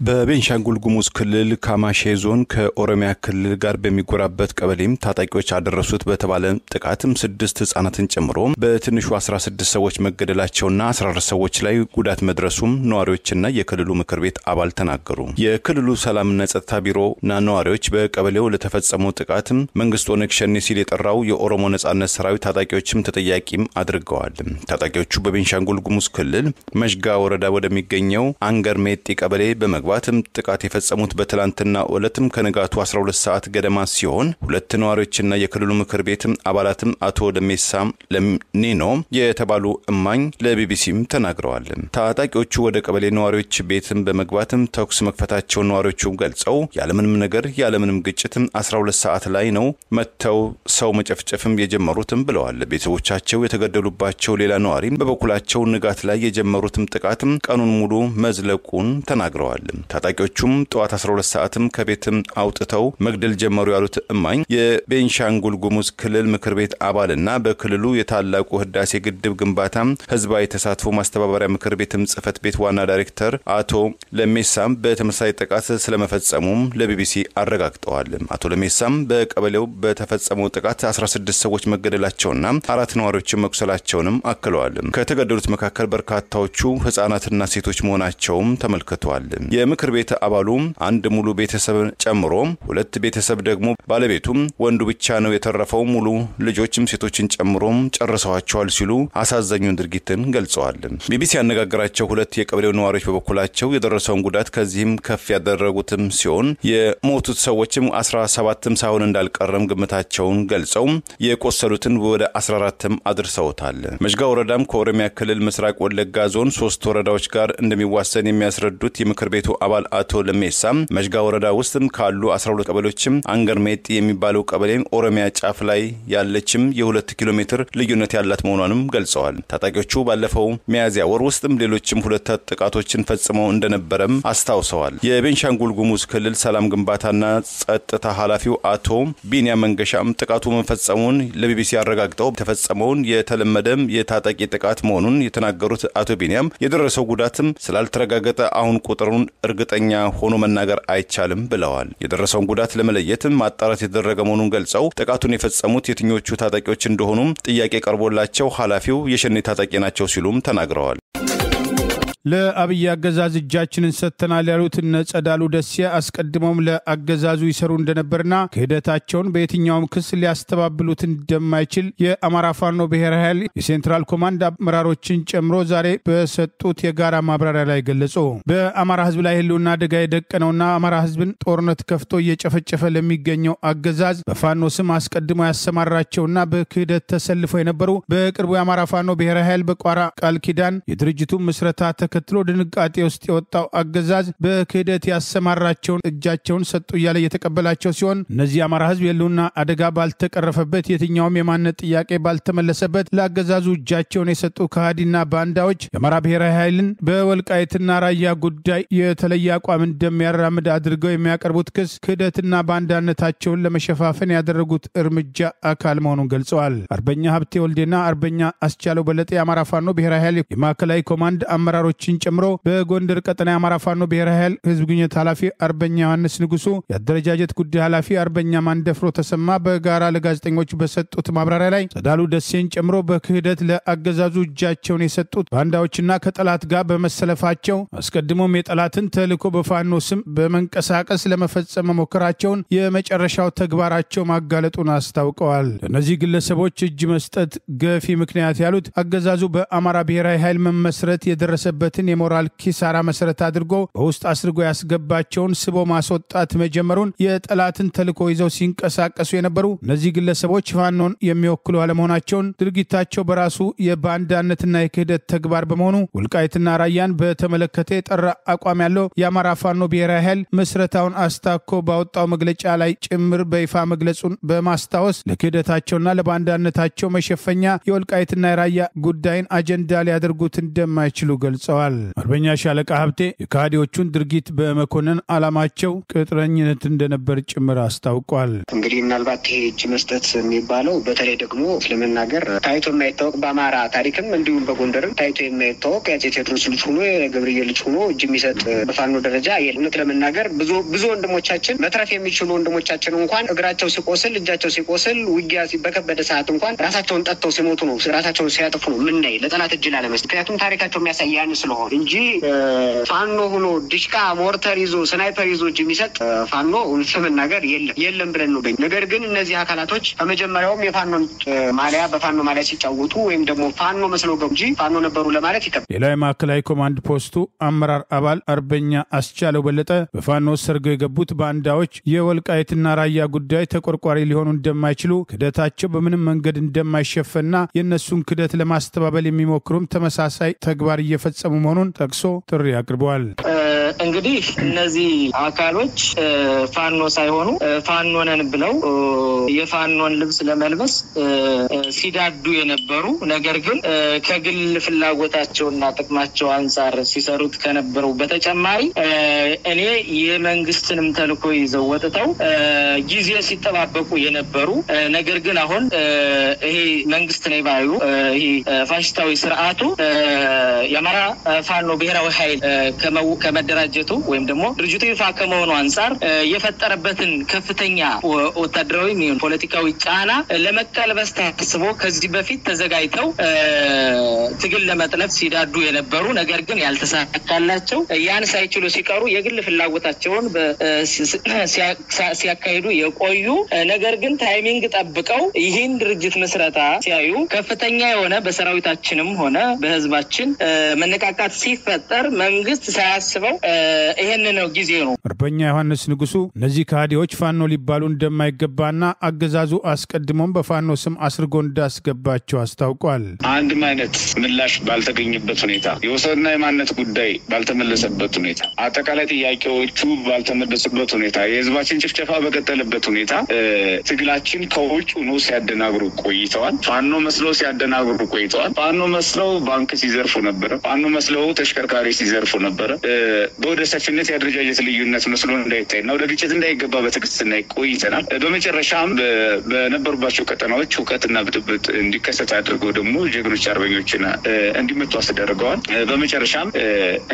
B: በቤንሻንጉል ጉሙዝ ክልል ካማሼ ዞን ከኦሮሚያ ክልል ጋር በሚጎራበት ቀበሌም ታጣቂዎች አደረሱት በተባለ ጥቃትም 6 ህጻናትን ጨምሮ በትንሹ 16 ሰዎች መገደላቸውና 14 ሰዎች ላይ ጉዳት መድረሱም ነዋሪዎችና የክልሉ ምክር ቤት አባል ተናገሩ። የክልሉ ሰላምና ጸጥታ ቢሮና ነዋሪዎች በቀበሌው ለተፈጸመው ጥቃትም መንግስት ኦነግ ሸኔ ሲል የጠራው የኦሮሞ ነጻነት ሰራዊት ታጣቂዎችም ተጠያቂም አድርገዋል። ታጣቂዎቹ በቤንሻንጉል ጉሙዝ ክልል መሽጋ ወረዳ ወደሚገኘው አንገር ሜጤ ቀበሌ በመግባት ጥቃት የፈጸሙት በትላንትና ዕለትም ከንጋቱ 12 ሰዓት ገደማ ሲሆን ሁለት ነዋሪዎችና የክልሉ ምክር ቤት አባላትም አቶ ለሜሳም ለኒኖ የተባሉ እማኝ ለቢቢሲም ተናግረዋል። ታጣቂዎቹ ወደ ቀበሌ ነዋሪዎች ቤትም በመግባትም ተኩስ መክፈታቸውን ነዋሪዎቹ ገልጸው ያለምንም ግጭት 12 ሰዓት ላይ ነው መተው ሰው መጨፍጨፍም የጀመሩትም ብለዋል። ቤተሰቦቻቸው የተገደሉባቸው ሌላ ነዋሪ በበኩላቸው ንጋት ላይ የጀመሩትም ጥቃትም ቀኑን ሙሉ መዝለቁን ተናግረዋል። ታጣቂዎቹም ጠዋት 12 ሰዓትም ከቤትም አውጥተው መግደል ጀመሩ ያሉት እማኝ የቤንሻንጉል ጉሙዝ ክልል ምክር ቤት አባልና በክልሉ የታላቁ ህዳሴ ግድብ ግንባታ ህዝባዊ ተሳትፎ ማስተባበሪያ ምክር ቤትም ጽፈት ቤት ዋና ዳይሬክተር አቶ ለሜሳም በተመሳሳይ ጥቃት ስለመፈጸሙም ለቢቢሲ አረጋግጠዋል። አቶ ለሜሳም በቀበሌው በተፈጸመው ጥቃት 16 ሰዎች መገደላቸውና 4 ነዋሪዎች መቁሰላቸውንም አክለዋል። ከተገደሉት መካከል በርካታዎቹ ህፃናትና ሴቶች መሆናቸውም ተመልክተዋል። የምክር ቤት አባሉ አንድ ሙሉ ቤተሰብ ጨምሮ 2 ቤተሰብ ደግሞ ባለቤቱም ወንዱ ብቻ ነው የተረፈው ሙሉ ልጆችም ሴቶችን ጨምሮ ጨርሰዋቸዋል ሲሉ አሳዛኙን ድርጊትን ገልጸዋል። ቢቢሲ ያነጋገራቸው 2 የቀበሌው ነዋሪዎች በበኩላቸው የደረሰውን ጉዳት ከዚህም ከፍ ያደረጉትም ሲሆን የሞቱት ሰዎችም 17 ሳይሆን እንዳልቀረም ግምታቸውን ገልጸው የቆሰሉትን ወደ 14 አድርሰውታል። መሽጋ ወረዳም ከኦሮሚያ ክልል ምስራቅ ወለጋ ዞን 3 ወረዳዎች ጋር እንደሚዋሰን የሚያስረዱት የምክር ቤቱ አባል አቶ ለሜሳም መሽጋ ወረዳ ውስጥም ካሉ 12 ቀበሌዎችም አንገር ሜጤ የሚባለው ቀበሌ ኦሮሚያ ጫፍ ላይ ያለችም የ2 ኪሎ ሜትር ልዩነት ያላት መሆኑንም ገልጸዋል። ታጣቂዎቹ ባለፈው ሚያዝያ ወር ውስጥም ሌሎችም 2 ጥቃቶችን ፈጽመው እንደነበረም አስታውሰዋል። የቤንሻንጉል ጉሙዝ ክልል ሰላም ግንባታና ጸጥታ ኃላፊው አቶ ቢኒያ መንገሻም ጥቃቱ መፈጸሙን ለቢቢሲ አረጋግጠው ተፈጸመውን የተለመደም የታጣቂ ጥቃት መሆኑን የተናገሩት አቶ ቢኒያም የደረሰው ጉዳትም ስላልተረጋገጠ አሁን ቁጥሩን እርግጠኛ ሆኖ መናገር አይቻልም ብለዋል። የደረሰውን ጉዳት ለመለየት ማጣራት የተደረገ መሆኑን ገልጸው ጥቃቱን የፈጸሙት የትኞቹ ታጣቂዎች እንደሆኑም ጥያቄ ቀርቦላቸው ኃላፊው የሸኔ ታጣቂ ናቸው ሲሉም ተናግረዋል።
A: ለአብይ አገዛዝ እጃችንን ሰጥተናል ያሉት ጸዳሉ ደሴ አስቀድመውም ለአገዛዙ ይሰሩ እንደነበርና ክህደታቸውን በየትኛውም ክስ ሊያስተባብሉት እንደማይችል የአማራ ፋኖ ብሔራዊ ኃይል የሴንትራል ኮማንድ አመራሮችን ጨምሮ ዛሬ በሰጡት የጋራ ማብራሪያ ላይ ገለጹ። በአማራ ህዝብ ላይ ህልውና አደጋ የደቀነውና አማራ ህዝብን ጦርነት ከፍቶ እየጨፈጨፈ ለሚገኘው አገዛዝ በፋኖ ስም አስቀድሞ ያሰማራቸውና በክህደት ተሰልፈው የነበሩ በቅርቡ የአማራ ፋኖ ብሔራዊ ኃይል በቋራ ቃል ኪዳን የድርጅቱ ምስረታ ተከትሎ ድንጋጤ ውስጥ የወጣው አገዛዝ በክህደት ያሰማራቸውን እጃቸውን ሰጡ እያለ የተቀበላቸው ሲሆን እነዚህ አማራ ህዝብ የህልውና አደጋ ባልተቀረፈበት የትኛውም የማንነት ጥያቄ ባልተመለሰበት ለአገዛዙ እጃቸውን የሰጡ ከሃዲና ባንዳዎች የአማራ ብሔራዊ ኃይልን በወልቃይትና ራያ ጉዳይ የተለየ አቋም እንደሚያራምድ አድርገው የሚያቀርቡት ክስ ክህደትና ባንዳነታቸውን ለመሸፋፈን ያደረጉት እርምጃ አካል መሆኑን ገልጸዋል። አርበኛ ሀብቴ ወልዴና አርበኛ አስቻለው በለጠ የአማራ ፋኖ ብሔራዊ ኃይል የማዕከላዊ ኮማንድ አመራሮች ጨምሮ በጎንደር ቀጠና የአማራ ፋኖ ብሔራዊ ኃይል ህዝብ ግንኙነት ኃላፊ አርበኛ ዮሐንስ ንጉሱ የአደረጃጀት ጉዳይ ኃላፊ አርበኛ ማንደፍሮ ተሰማ በጋራ ለጋዜጠኞች በሰጡት ማብራሪያ ላይ ጸዳሉ ደሴን ጨምሮ በክህደት ለአገዛዙ እጃቸውን የሰጡት ባንዳዎችና ከጠላት ጋር በመሰለፋቸው አስቀድሞም የጠላትን ተልዕኮ በፋኖ ስም በመንቀሳቀስ ለመፈጸም መሞከራቸውን የመጨረሻው ተግባራቸው ማጋለጡን አስታውቀዋል። ለእነዚህ ግለሰቦች እጅ መስጠት ገፊ ምክንያት ያሉት አገዛዙ በአማራ ብሔራዊ ኃይል መመስረት የደረሰበት የሞራል ኪሳራ መሰረት አድርጎ በውስጥ አስርጎ ያስገባቸውን ስቦ ማስወጣት መጀመሩን የጠላትን ተልዕኮ ይዘው ሲንቀሳቀሱ የነበሩ እነዚህ ግለሰቦች ፋኖን የሚወክሉ አለመሆናቸውን ድርጊታቸው በራሱ የባንዳነትና የክህደት ተግባር በመሆኑ ወልቃይትና ራያን በተመለከተ የጠራ አቋም ያለው የአማራ ፋኖ ብሔራዊ ኃይል ምስረታውን አስታኮ ባወጣው መግለጫ ላይ ጭምር በይፋ መግለጹን በማስታወስ ለክህደታቸውና ለባንዳነታቸው መሸፈኛ የወልቃይትና የራያ ጉዳይን አጀንዳ ሊያደርጉት እንደማይችሉ ገልጸዋል። አርበኛ ሻለቃ ሀብቴ የካዲዎቹን ድርጊት በመኮንን አላማቸው ቅጥረኝነት እንደነበር ጭምር አስታውቋል።
C: እንግዲህ ምናልባት ይሄ እጅ መስጠት የሚባለው በተለይ ደግሞ ስለመናገር ታይቶ የማይታወቅ በአማራ ታሪክም እንዲሁም በጎንደርም ታይቶ የማይታወቅ የአፄ ቴዎድሮስ ልጅ ሆኖ የገብርዬ ልጅ ሆኖ እጅ የሚሰጥ በፋኖ ደረጃ እውነት ለመናገር ብዙ ወንድሞቻችን መትረፍ የሚችሉ ወንድሞቻችን እንኳን እግራቸው ሲቆስል እጃቸው ሲቆስል ውጊያ በከበደ ሰዓት እንኳን ራሳቸውን ጠጥተው ሲሞቱ ነው ራሳቸውን ሲያጠፉ ነው ምናይ ለጠላት እጅ ላለመስጠት ምክንያቱም ታሪካቸው የሚያሳይ ያን ስለሆነ እንጂ ፋኖ ሆኖ ዲሽቃ ሞርተር ይዞ ስናይፐር ይዞ እጅ የሚሰጥ ፋኖ እውነት ለመናገር የለም ብለን ነው። ነገር ግን እነዚህ አካላቶች ከመጀመሪያውም የፋኖን ማሊያ በፋኖ ማሊያ ሲጫወቱ ወይም ደግሞ ፋኖ መስለው ገቡ እንጂ ፋኖ ነበሩ ለማለት ይከብዳል።
A: ሌላ የማዕከላዊ ኮማንድ ፖስቱ አመራር አባል አርበኛ አስቻለው በለጠ በፋኖ ሰርገው የገቡት ባንዳዎች የወልቃይትና ራያ ጉዳይ ተቆርቋሪ ሊሆኑ እንደማይችሉ ክደታቸው በምንም መንገድ እንደማይሸፈንና የእነሱን ክደት ለማስተባበል የሚሞክሩም ተመሳሳይ ተግባር እየፈጸሙ መሆኑን ጠቅሶ ጥሪ አቅርበዋል።
D: እንግዲህ እነዚህ አካሎች ፋኖ ሳይሆኑ ፋኖ ነን ብለው የፋኖን ልብስ ለመልበስ ሲዳዱ የነበሩ ነገር ግን ከግል ፍላጎታቸውና ጥቅማቸው አንፃር ሲሰሩት ከነበረው በተጨማሪ እኔ የመንግስትንም ተልዕኮ ይዘው ወጥተው ጊዜ ሲጠባበቁ የነበሩ ነገር ግን አሁን ይሄ መንግስት ነው ባዩ ይሄ ፋሽስታዊ ስርዓቱ የአማራ ፋኖ ብሔራዊ ኃይል ከመደራጀቱ ወይም ደግሞ ድርጅቱ ይፋ ከመሆኑ አንፃር የፈጠረበትን ከፍተኛ ወታደራዊ ሚሆን ፖለቲካዊ ጫና ለመቀልበስ ታስቦ ከዚህ በፊት ተዘጋጅተው ትግል ለመጥለፍ ሲዳዱ የነበሩ ነገር ግን ያልተሳካላቸው ያን ሳይችሉ ሲቀሩ የግል ፍላጎታቸውን ሲያካሂዱ የቆዩ ነገር ግን ታይሚንግ ጠብቀው ይህን ድርጅት መስረታ ሲያዩ ከፍተኛ የሆነ በሰራዊታችንም ሆነ በህዝባችን መነቃቃት ሲፈጠር መንግስት ሳያስበው ይሄን ነው ጊዜ ነው።
A: አርበኛ ዮሐንስ ንጉሱ እነዚህ ካዲዎች ፋኖ ሊባሉ እንደማይገባና አገዛዙ አስቀድሞም በፋኖ ስም አስርጎ እንዳስገባቸው አስታውቋል።
E: አንድም አይነት ምላሽ ባልተገኘበት ሁኔታ የወሰንና የማንነት ጉዳይ ባልተመለሰበት ሁኔታ አጠቃላይ ጥያቄዎቹ ባልተመለሱበት ሁኔታ የህዝባችን ጭፍጨፋ በቀጠለበት ሁኔታ ትግላችን ከውጭ ነው ሲያደናግሩ ቆይተዋል። ፋኖ መስለው ሲያደናግሩ ቆይተዋል። ፋኖ መስለው ባንክ ሲዘርፉ ነበር። ፋኖ መስለው ተሽከርካሪ ሲዘርፉ ነበር። በወደ ሰፊነት ያደረጃጀት ልዩነት መስሎ እንዳይታይና ወደ ግጭት እንዳይገባ በትዕግስት ቆይተናል። በመጨረሻም በነበሩባቸው ቀጠናዎች ሁከትና ብጥብጥ እንዲከሰት አድርገው ደግሞ ጀግኖች አርበኞችን እንዲመቱ አስደርገዋል። በመጨረሻም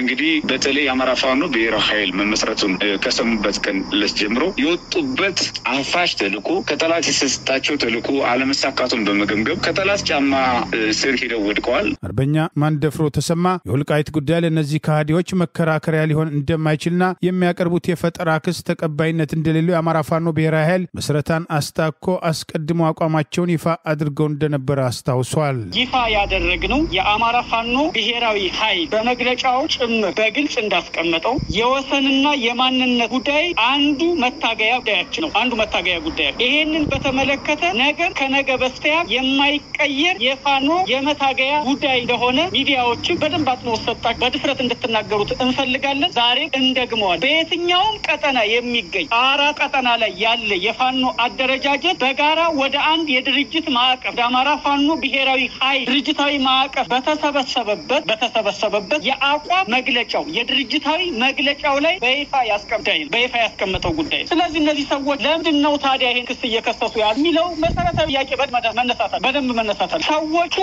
E: እንግዲህ በተለይ የአማራ ፋኖ ብሔራዊ ኃይል መመስረቱን ከሰሙበት ቀን ዕለት ጀምሮ የወጡበት አፋሽ ተልዕኮ ከጠላት የተሰጣቸው ተልዕኮ አለመሳካቱን በመገምገም ከጠላት ጫማ ስር ሄደው ወድቀዋል።
A: አርበኛ ማንደፍሮ ተሰማ የወልቃይት ጉዳይ ለነዚህ ከሃዲዎች መከራከሪያ ሊሆን እንደማይችልና የሚያቀርቡት የፈጠራ ክስ ተቀባይነት እንደሌለው የአማራ ፋኖ ብሔራዊ ኃይል መስረታን አስታኮ አስቀድሞ አቋማቸውን ይፋ አድርገው እንደነበረ አስታውሷል።
F: ይፋ ያደረግነው የአማራ ፋኖ ብሔራዊ ኃይል በመግለጫው ጭምር በግልጽ እንዳስቀመጠው የወሰንና የማንነት ጉዳይ አንዱ መታገያ ጉዳያችን ነው። አንዱ መታገያ ጉዳይ ይሄንን በተመለከተ ነገር ከነገ በስቲያ የማይቀየር የፋኖ የመታገያ ጉዳይ እንደሆነ ሚዲያዎች በደንብ አጽንኦት ሰጣችሁ በድፍረት እንድትናገሩት እንፈልጋለን። ዛሬ እንደግመዋል። በየትኛውም ቀጠና የሚገኝ አራት ቀጠና ላይ ያለ የፋኖ አደረጃጀት በጋራ ወደ አንድ የድርጅት ማዕቀፍ የአማራ ፋኖ ብሔራዊ ኃይል ድርጅታዊ ማዕቀፍ በተሰበሰበበት የአቋም መግለጫው የድርጅታዊ መግለጫው ላይ በይፋ ያስቀመጠው ጉዳይ። ስለዚህ እነዚህ ሰዎች ለምንድን ነው ታዲያ ይሄን ክስ እየከሰሱ የሚለው መሰረታዊ ጥያቄ በደንብ መነሳታል። ሰዎቹ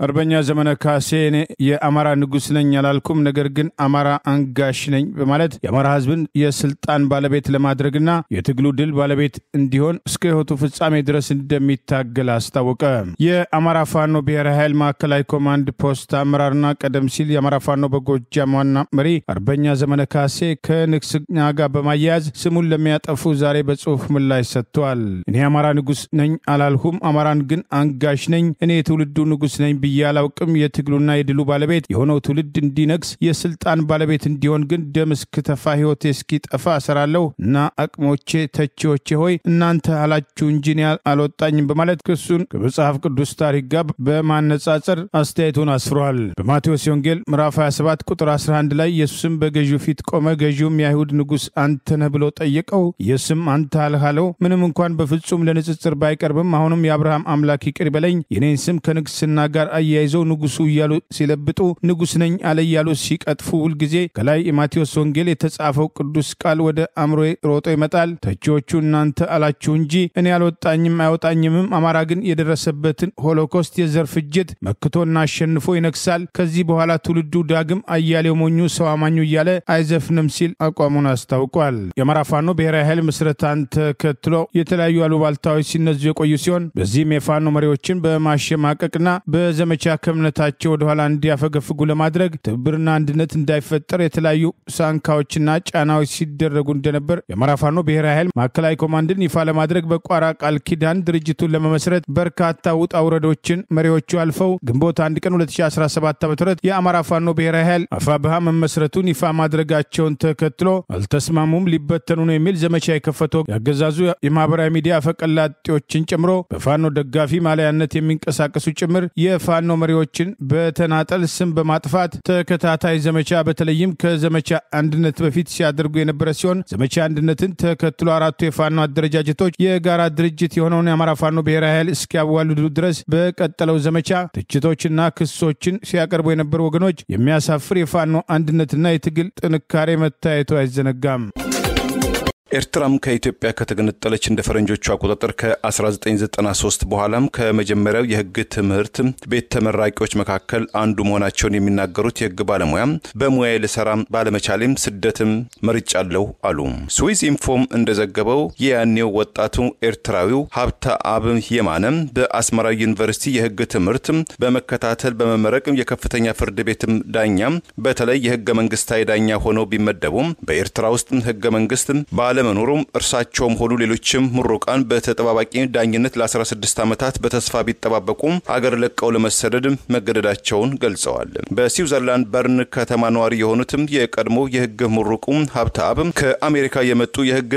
A: አርበኛ ዘመነ ካሴ እኔ የአማራ ንጉስ ነኝ አላልኩም፣ ነገር ግን አማራ አንጋሽ ነኝ በማለት የአማራ ህዝብን የስልጣን ባለቤት ለማድረግና የትግሉ ድል ባለቤት እንዲሆን እስከ ህይወቱ ፍጻሜ ድረስ እንደሚታገል አስታወቀ። የአማራ ፋኖ ብሔራዊ ኃይል ማዕከላዊ ኮማንድ ፖስት አመራርና ቀደም ሲል የአማራ ፋኖ በጎጃም ዋና መሪ አርበኛ ዘመነ ካሴ ከንግስና ጋር በማያያዝ ስሙን ለሚያጠፉ ዛሬ በጽሁፍ ምላሽ ሰጥቷል። እኔ የአማራ ንጉስ ነኝ አላልኩም፣ አማራን ግን አንጋሽ ነኝ። እኔ የትውልዱ ንጉስ ነኝ ብያላውቅም የትግሉና የድሉ ባለቤት የሆነው ትውልድ እንዲነግስ የስልጣን ባለቤት እንዲሆን ግን ደም እስክተፋ ህይወቴ እስኪጠፋ እሰራለሁ እና አቅሞቼ ተቺዎቼ ሆይ እናንተ አላችሁ እንጂ እኔ አልወጣኝም በማለት ክሱን ከመጽሐፍ ቅዱስ ታሪክ ጋር በማነጻጸር አስተያየቱን አስፍሯል። በማቴዎስ ወንጌል ምዕራፍ 27 ቁጥር 11 ላይ ኢየሱስም በገዢው ፊት ቆመ። ገዢውም የአይሁድ ንጉስ አንተ ነህ ብሎ ጠየቀው። ኢየሱስም አንተ አልሃለው። ምንም እንኳን በፍጹም ለንጽጽር ባይቀርብም አሁንም የአብርሃም አምላክ ይቅር በለኝ የኔን ስም ከንግስና ጋር አያይዘው ንጉሱ እያሉ ሲለብጡ ንጉስ ነኝ አለ እያሉ ሲቀጥፉ ሁልጊዜ ከላይ የማቴዎስ ወንጌል የተጻፈው ቅዱስ ቃል ወደ አእምሮዬ ሮጦ ይመጣል። ተቺዎቹ እናንተ አላችሁ እንጂ እኔ አልወጣኝም አይወጣኝምም። አማራ ግን የደረሰበትን ሆሎኮስት የዘር ፍጅት መክቶና አሸንፎ ይነግሳል። ከዚህ በኋላ ትውልዱ ዳግም አያሌው ሞኙ ሰው አማኙ እያለ አይዘፍንም ሲል አቋሙን አስታውቋል። የአማራ ፋኖ ብሔራዊ ኃይል ምስረታን ተከትሎ የተለያዩ አሉባልታዎች ሲነዙ የቆዩ ሲሆን በዚህም የፋኖ መሪዎችን በማሸማቀቅና በዘመቻ ከእምነታቸው ወደ ኋላ እንዲያፈገፍጉ ለማድረግ ትብብርና አንድነት እንዳይፈጠር የተለያዩ ሳንካዎችና ጫናዎች ሲደረጉ እንደነበር የአማራ ፋኖ ብሔራዊ ኃይል ማዕከላዊ ኮማንድን ይፋ ለማድረግ በቋራ ቃል ኪዳን ድርጅቱን ለመመስረት በርካታ ውጣ ውረዶችን መሪዎቹ አልፈው ግንቦት 1 ቀን 2017 ዓ.ም የአማራ ፋኖ ብሔራዊ ኃይል አፋብሃ መመስረቱን ይፋ ማድረጋቸውን ተከትሎ አልተስማሙም ሊበተኑ ነው የሚል ዘመቻ የከፈተው ያገዛዙ የማህበራዊ ሚዲያ አፈቀላጤዎችን ጨምሮ በፋኖ ደጋፊ ማሊያነት የሚንቀሳቀሱ ጭምር የፋኖ መሪዎችን በተናጠል ስም በማጥፋት ተከታታይ ዘመቻ በተለይም ከዘመቻ አንድነት በፊት ሲያደርጉ የነበረ ሲሆን ዘመቻ አንድነትን ተከትሎ አራቱ የፋኖ አደረጃጀቶች የጋራ ድርጅት የሆነውን የአማራ ፋኖ ብሔራዊ ኃይል እስኪያዋልዱ ድረስ በቀጠለው ዘመቻ ትችቶችና ክሶችን ሲያቀርቡ የነበሩ ወገኖች የሚያሳፍር የፋኖ አንድነትና የትግል ጥንካሬ መታየቱ አይዘነጋም።
B: ኤርትራም ከኢትዮጵያ ከተገነጠለች እንደ ፈረንጆቹ አቆጣጠር ከ1993 በኋላም ከመጀመሪያው የህግ ትምህርት ቤት ተመራቂዎች መካከል አንዱ መሆናቸውን የሚናገሩት የህግ ባለሙያ በሙያዬ ልሰራ ባለመቻሌም ስደትም መርጫለሁ አሉ። ስዊዝ ኢንፎም እንደዘገበው የያኔው ወጣቱ ኤርትራዊው ሀብተ አብ የማነ በአስመራ ዩኒቨርሲቲ የህግ ትምህርት በመከታተል በመመረቅ የከፍተኛ ፍርድ ቤትም ዳኛ በተለይ የህገ መንግስታዊ ዳኛ ሆነው ቢመደቡም በኤርትራ ውስጥ ህገ መንግስት ለመኖሩም እርሳቸውም ሆኑ ሌሎችም ምሩቃን በተጠባባቂ ዳኝነት ለ16 ዓመታት በተስፋ ቢጠባበቁም አገር ለቀው ለመሰደድ መገደዳቸውን ገልጸዋል። በስዊዘርላንድ በርን ከተማ ነዋሪ የሆኑትም የቀድሞ የህግ ምሩቁ ሀብተ አብ ከአሜሪካ የመጡ የህግ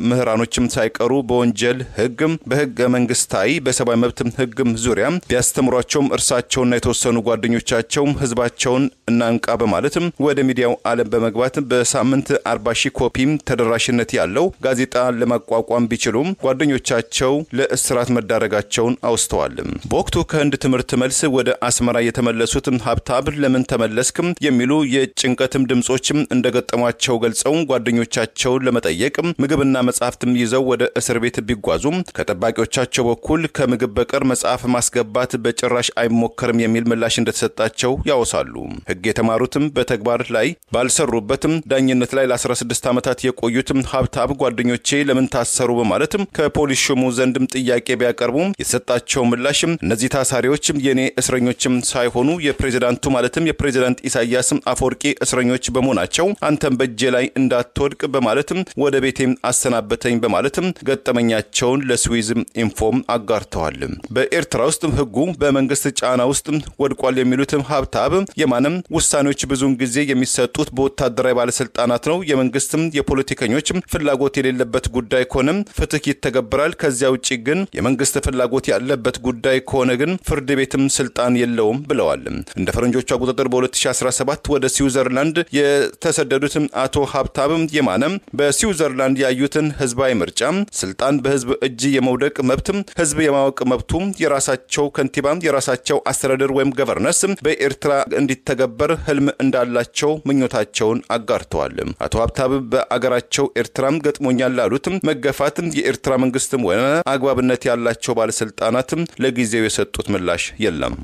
B: ምህራኖችም ሳይቀሩ በወንጀል ህግ በህገ መንግስታዊ በሰብአዊ መብት ህግ ዙሪያ ቢያስተምሯቸውም እርሳቸውና የተወሰኑ ጓደኞቻቸው ህዝባቸውን እናንቃ በማለትም ወደ ሚዲያው ዓለም በመግባት በሳምንት 40,000 ኮፒ ተደራሽነት ያለው ጋዜጣ ለማቋቋም ቢችሉም ጓደኞቻቸው ለእስራት መዳረጋቸውን አውስተዋል። በወቅቱ ከህንድ ትምህርት መልስ ወደ አስመራ የተመለሱት ሀብታብ ለምን ተመለስክም የሚሉ የጭንቀትም ድምጾችም እንደገጠሟቸው ገልጸው ጓደኞቻቸውን ለመጠየቅ ምግብና መጻሕፍትም ይዘው ወደ እስር ቤት ቢጓዙም ከጠባቂዎቻቸው በኩል ከምግብ በቀር መጽሐፍ ማስገባት በጭራሽ አይሞከርም የሚል ምላሽ እንደተሰጣቸው ያወሳሉ። ህግ የተማሩትም በተግባር ላይ ባልሰሩበትም ዳኝነት ላይ ለ16 ዓመታት የቆዩትም ሀብታብ ጓደኞቼ ለምን ታሰሩ በማለትም ከፖሊስ ሹሙ ዘንድም ጥያቄ ቢያቀርቡም የሰጣቸው ምላሽም እነዚህ ታሳሪዎችም የኔ እስረኞችም ሳይሆኑ የፕሬዝዳንቱ ማለትም የፕሬዝዳንት ኢሳያስ አፈወርቂ እስረኞች በመሆናቸው አንተም በእጄ ላይ እንዳትወድቅ በማለትም ወደ ቤቴም አሰናበተኝ በማለትም ገጠመኛቸውን ለስዊዝ ኢንፎም አጋርተዋል። በኤርትራ ውስጥ ህጉ በመንግስት ጫና ውስጥ ወድቋል የሚሉትም ሀብታብ የማንም ውሳኔዎች ብዙውን ጊዜ የሚሰጡት በወታደራዊ ባለስልጣናት ነው። የመንግስትም የፖለቲከኞች ፍላጎት የሌለበት ጉዳይ ከሆነም ፍትህ ይተገበራል። ከዚያ ውጪ ግን የመንግስት ፍላጎት ያለበት ጉዳይ ከሆነ ግን ፍርድ ቤትም ስልጣን የለውም ብለዋል። እንደ ፈረንጆቹ አቆጣጠር በ2017 ወደ ስዊዘርላንድ የተሰደዱት አቶ ሀብታብ የማነም በስዊዘርላንድ ያዩትን ህዝባዊ ምርጫ ስልጣን በህዝብ እጅ የመውደቅ መብት ህዝብ የማወቅ መብቱ የራሳቸው ከንቲባ የራሳቸው አስተዳደር ወይም ገቨርነንስ በኤርትራ እንዲተገበር ህልም እንዳላቸው ምኞታቸውን አጋርተዋል። አቶ ሀብታብ በአገራቸው ኤርትራም ገጥሞኛል ላሉት መገፋት የኤርትራ መንግስትም ሆነ አግባብነት ያላቸው ባለስልጣናት ለጊዜው የሰጡት ምላሽ የለም።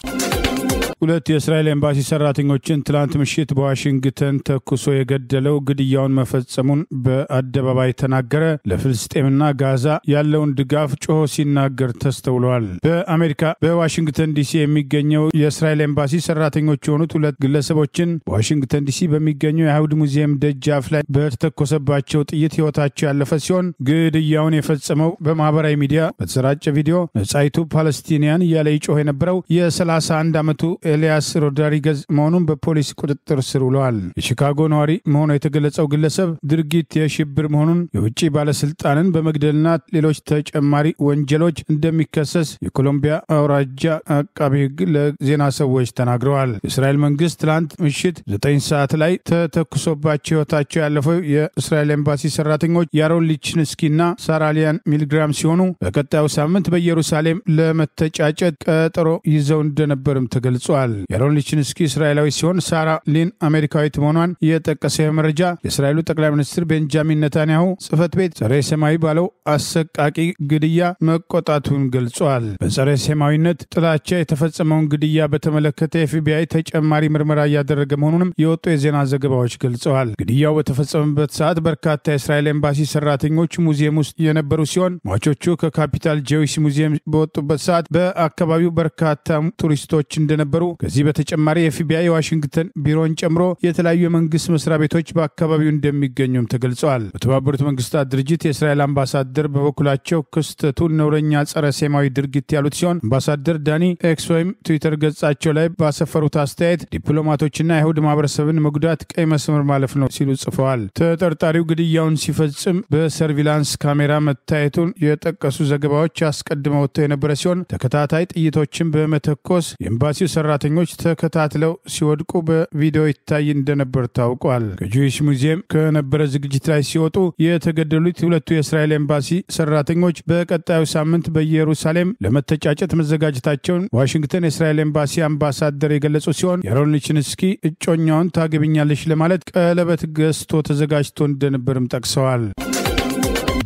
A: ሁለት የእስራኤል ኤምባሲ ሰራተኞችን ትላንት ምሽት በዋሽንግተን ተኩሶ የገደለው ግድያውን መፈጸሙን በአደባባይ ተናገረ። ለፍልስጤምና ጋዛ ያለውን ድጋፍ ጮሆ ሲናገር ተስተውሏል። በአሜሪካ በዋሽንግተን ዲሲ የሚገኘው የእስራኤል ኤምባሲ ሰራተኞች የሆኑት ሁለት ግለሰቦችን በዋሽንግተን ዲሲ በሚገኘው የአይሁድ ሙዚየም ደጃፍ ላይ በተተኮሰባቸው ጥይት ህይወታቸው ያለፈ ሲሆን ግድያውን የፈጸመው በማህበራዊ ሚዲያ በተሰራጨ ቪዲዮ ነጻይቱ ፓለስቲኒያን እያለ ይጮህ የነበረው የ31 ዓመቱ ኤልያስ ሮድሪጌዝ መሆኑን በፖሊስ ቁጥጥር ስር ውለዋል። የቺካጎ ነዋሪ መሆኑ የተገለጸው ግለሰብ ድርጊት የሽብር መሆኑን የውጭ ባለስልጣንን በመግደልና ሌሎች ተጨማሪ ወንጀሎች እንደሚከሰስ የኮሎምቢያ አውራጃ አቃቤ ሕግ ለዜና ሰዎች ተናግረዋል። የእስራኤል መንግስት ትላንት ምሽት 9 ሰዓት ላይ ተተኩሶባቸው ህይወታቸው ያለፈው የእስራኤል ኤምባሲ ሰራተኞች ያሮን ሊችንስኪና ሳራሊያን ሚልግራም ሲሆኑ በቀጣዩ ሳምንት በኢየሩሳሌም ለመተጫጨት ቀጠሮ ይዘው እንደነበርም ተገልጿል። ያሮን ሊችንስኪ እስራኤላዊ ሲሆን ሳራ ሊን አሜሪካዊት መሆኗን የጠቀሰ መረጃ የእስራኤሉ ጠቅላይ ሚኒስትር ቤንጃሚን ኔታንያሁ ጽህፈት ቤት ጸረ ሰማያዊ ባለው አሰቃቂ ግድያ መቆጣቱን ገልጿል። በጸረ ሰማያዊነት ጥላቻ የተፈጸመውን ግድያ በተመለከተ ኤፍቢአይ ተጨማሪ ምርመራ እያደረገ መሆኑንም የወጡ የዜና ዘገባዎች ገልጸዋል። ግድያው በተፈጸመበት ሰዓት በርካታ የእስራኤል ኤምባሲ ሰራተኞች ሙዚየም ውስጥ የነበሩ ሲሆን ሟቾቹ ከካፒታል ጄዊሽ ሙዚየም በወጡበት ሰዓት በአካባቢው በርካታ ቱሪስቶች እንደነበሩ ከዚህ በተጨማሪ የኤፍቢአይ ዋሽንግተን ቢሮን ጨምሮ የተለያዩ የመንግስት መስሪያ ቤቶች በአካባቢው እንደሚገኙም ተገልጸዋል። በተባበሩት መንግስታት ድርጅት የእስራኤል አምባሳደር በበኩላቸው ክስተቱን ነውረኛ ጸረ ሴማዊ ድርጊት ያሉት ሲሆን አምባሳደር ዳኒ ኤክስ ወይም ትዊተር ገጻቸው ላይ ባሰፈሩት አስተያየት ዲፕሎማቶችና የአይሁድ ማህበረሰብን መጉዳት ቀይ መስመር ማለፍ ነው ሲሉ ጽፈዋል። ተጠርጣሪው ግድያውን ሲፈጽም በሰርቪላንስ ካሜራ መታየቱን የጠቀሱ ዘገባዎች አስቀድመው ወጥተው የነበረ ሲሆን ተከታታይ ጥይቶችን በመተኮስ የኤምባሲው ሰራተኞች ተከታትለው ሲወድቁ በቪዲዮ ይታይ እንደነበር ታውቋል። ከጂዊሽ ሙዚየም ከነበረ ዝግጅት ላይ ሲወጡ የተገደሉት ሁለቱ የእስራኤል ኤምባሲ ሰራተኞች በቀጣዩ ሳምንት በኢየሩሳሌም ለመተጫጨት መዘጋጀታቸውን ዋሽንግተን የእስራኤል ኤምባሲ አምባሳደር የገለጹ ሲሆን ያሮን ሊችንስኪ እጮኛውን ታገብኛለሽ ለማለት ቀለበት ገዝቶ ተዘጋጅቶ እንደነበርም ጠቅሰዋል።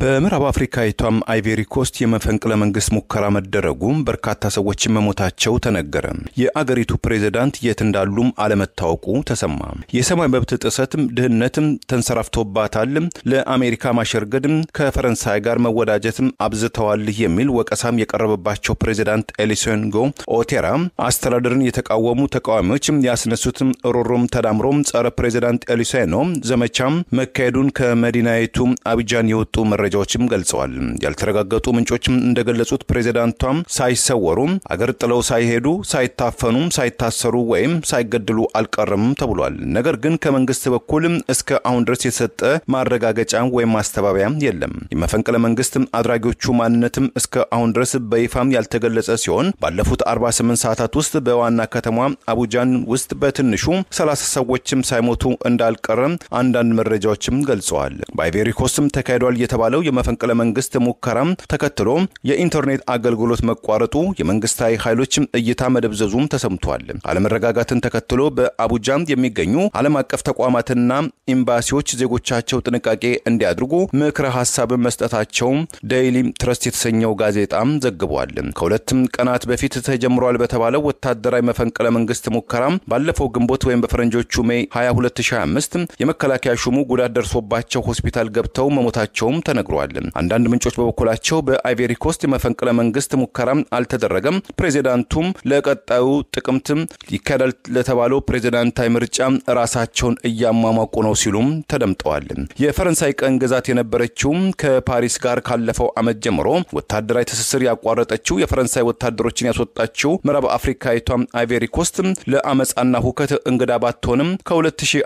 B: በምዕራብ አፍሪካዊቷም አይቬሪ ኮስት የመፈንቅለ መንግስት ሙከራ መደረጉም በርካታ ሰዎች መሞታቸው ተነገረ። የአገሪቱ ፕሬዝዳንት የት እንዳሉም አለመታወቁ ተሰማ። የሰማይ መብት ጥሰትም ድህነትም ተንሰራፍቶባታል፣ ለአሜሪካ ማሸርገድም ከፈረንሳይ ጋር መወዳጀትም አብዝተዋል የሚል ወቀሳም የቀረበባቸው ፕሬዝዳንት ኤሊሴንጎ ኦቴራ አስተዳደርን የተቃወሙ ተቃዋሚዎችም ያስነሱትም ሮሮም ተዳምሮም ጸረ ፕሬዝዳንት ኤሊሴኖ ዘመቻም መካሄዱን ከመዲናይቱ አቢጃን የወጡ መረጃዎችም ገልጸዋል። ያልተረጋገጡ ምንጮችም እንደገለጹት ፕሬዝዳንቷም ሳይሰወሩ አገር ጥለው ሳይሄዱ ሳይታፈኑ ሳይታሰሩ ወይም ሳይገደሉ አልቀረም ተብሏል። ነገር ግን ከመንግስት በኩል እስከ አሁን ድረስ የተሰጠ ማረጋገጫ ወይም ማስተባበያ የለም። የመፈንቅለ መንግስት አድራጊዎቹ ማንነትም እስከ አሁን ድረስ በይፋም ያልተገለጸ ሲሆን ባለፉት 48 ሰዓታት ውስጥ በዋና ከተማ አቡጃን ውስጥ በትንሹ 30 ሰዎችም ሳይሞቱ እንዳልቀረ አንዳንድ መረጃዎችም ገልጸዋል። በአይቬሪ ኮስትም ተካሂዷል የተባለው የመፈንቅለ መንግስት ሙከራም ተከትሎ የኢንተርኔት አገልግሎት መቋረጡ የመንግስታዊ ኃይሎችም እይታ መደብዘዙም ተሰምቷል። አለመረጋጋትን ተከትሎ በአቡጃን የሚገኙ ዓለም አቀፍ ተቋማትና ኤምባሲዎች ዜጎቻቸው ጥንቃቄ እንዲያደርጉ ምክረ ሐሳብ መስጠታቸው ዴይሊ ትረስት የተሰኘው ጋዜጣም ዘግቧል። ከሁለትም ቀናት በፊት ተጀምሯል በተባለው ወታደራዊ መፈንቅለ መንግስት ሙከራ ባለፈው ግንቦት ወይም በፈረንጆቹ ሜይ 2025 የመከላከያ ሹሙ ጉዳት ደርሶባቸው ሆስፒታል ገብተው መሞታቸውም ተነግሯል። አንዳንድ ምንጮች በበኩላቸው በአይቬሪ ኮስት የመፈንቅለ መንግስት ሙከራ አልተደረገም፣ ፕሬዝዳንቱም ለቀጣዩ ጥቅምት ይካሄዳል ለተባለው ፕሬዝዳንታዊ ምርጫ ራሳቸውን እያሟሟቁ ነው ሲሉም ተደምጠዋል። የፈረንሳይ ቀን ግዛት የነበረችው ከፓሪስ ጋር ካለፈው ዓመት ጀምሮ ወታደራዊ ትስስር ያቋረጠችው የፈረንሳይ ወታደሮችን ያስወጣችው ምዕራብ አፍሪካዊቷ አይቬሪ ኮስት ለአመጻና ሁከት እንግዳ ባትሆንም ከ2010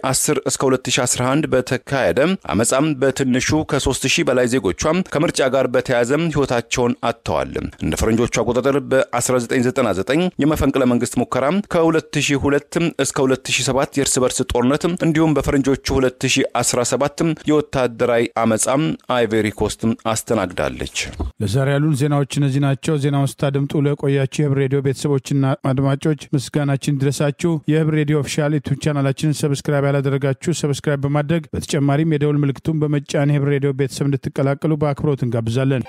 B: እስከ 2011 በተካሄደ አመጻም በትንሹ ከ3000 በላይ ዜጎቿ ከምርጫ ጋር በተያያዘ ህይወታቸውን አጥተዋል። እንደ ፈረንጆቹ አቆጣጠር በ1999 የመፈንቅለ መንግስት ሙከራ ከ2002 እስከ 2007 የእርስ በርስ ጦርነት እንዲሁም በፈረንጆቹ 2017 የወታደራዊ አመጻም አይቬሪ ኮስት አስተናግዳለች።
A: ለዛሬ ያሉን ዜናዎች እነዚህ ናቸው። ዜናውን ስታደምጡ ለቆያችሁ የህብር ሬዲዮ ቤተሰቦችና አድማጮች ምስጋናችን ድረሳችሁ። የህብር ሬዲዮ ኦፊሻል ዩቲዩብ ቻናላችንን ሰብስክራይብ ያላደረጋችሁ ሰብስክራይብ በማድረግ በተጨማሪም የደውል ምልክቱን በመጫን የህብር ሬዲዮ ቤተሰብ እንድትቀላቀሉ በአክብሮት እንጋብዛለን።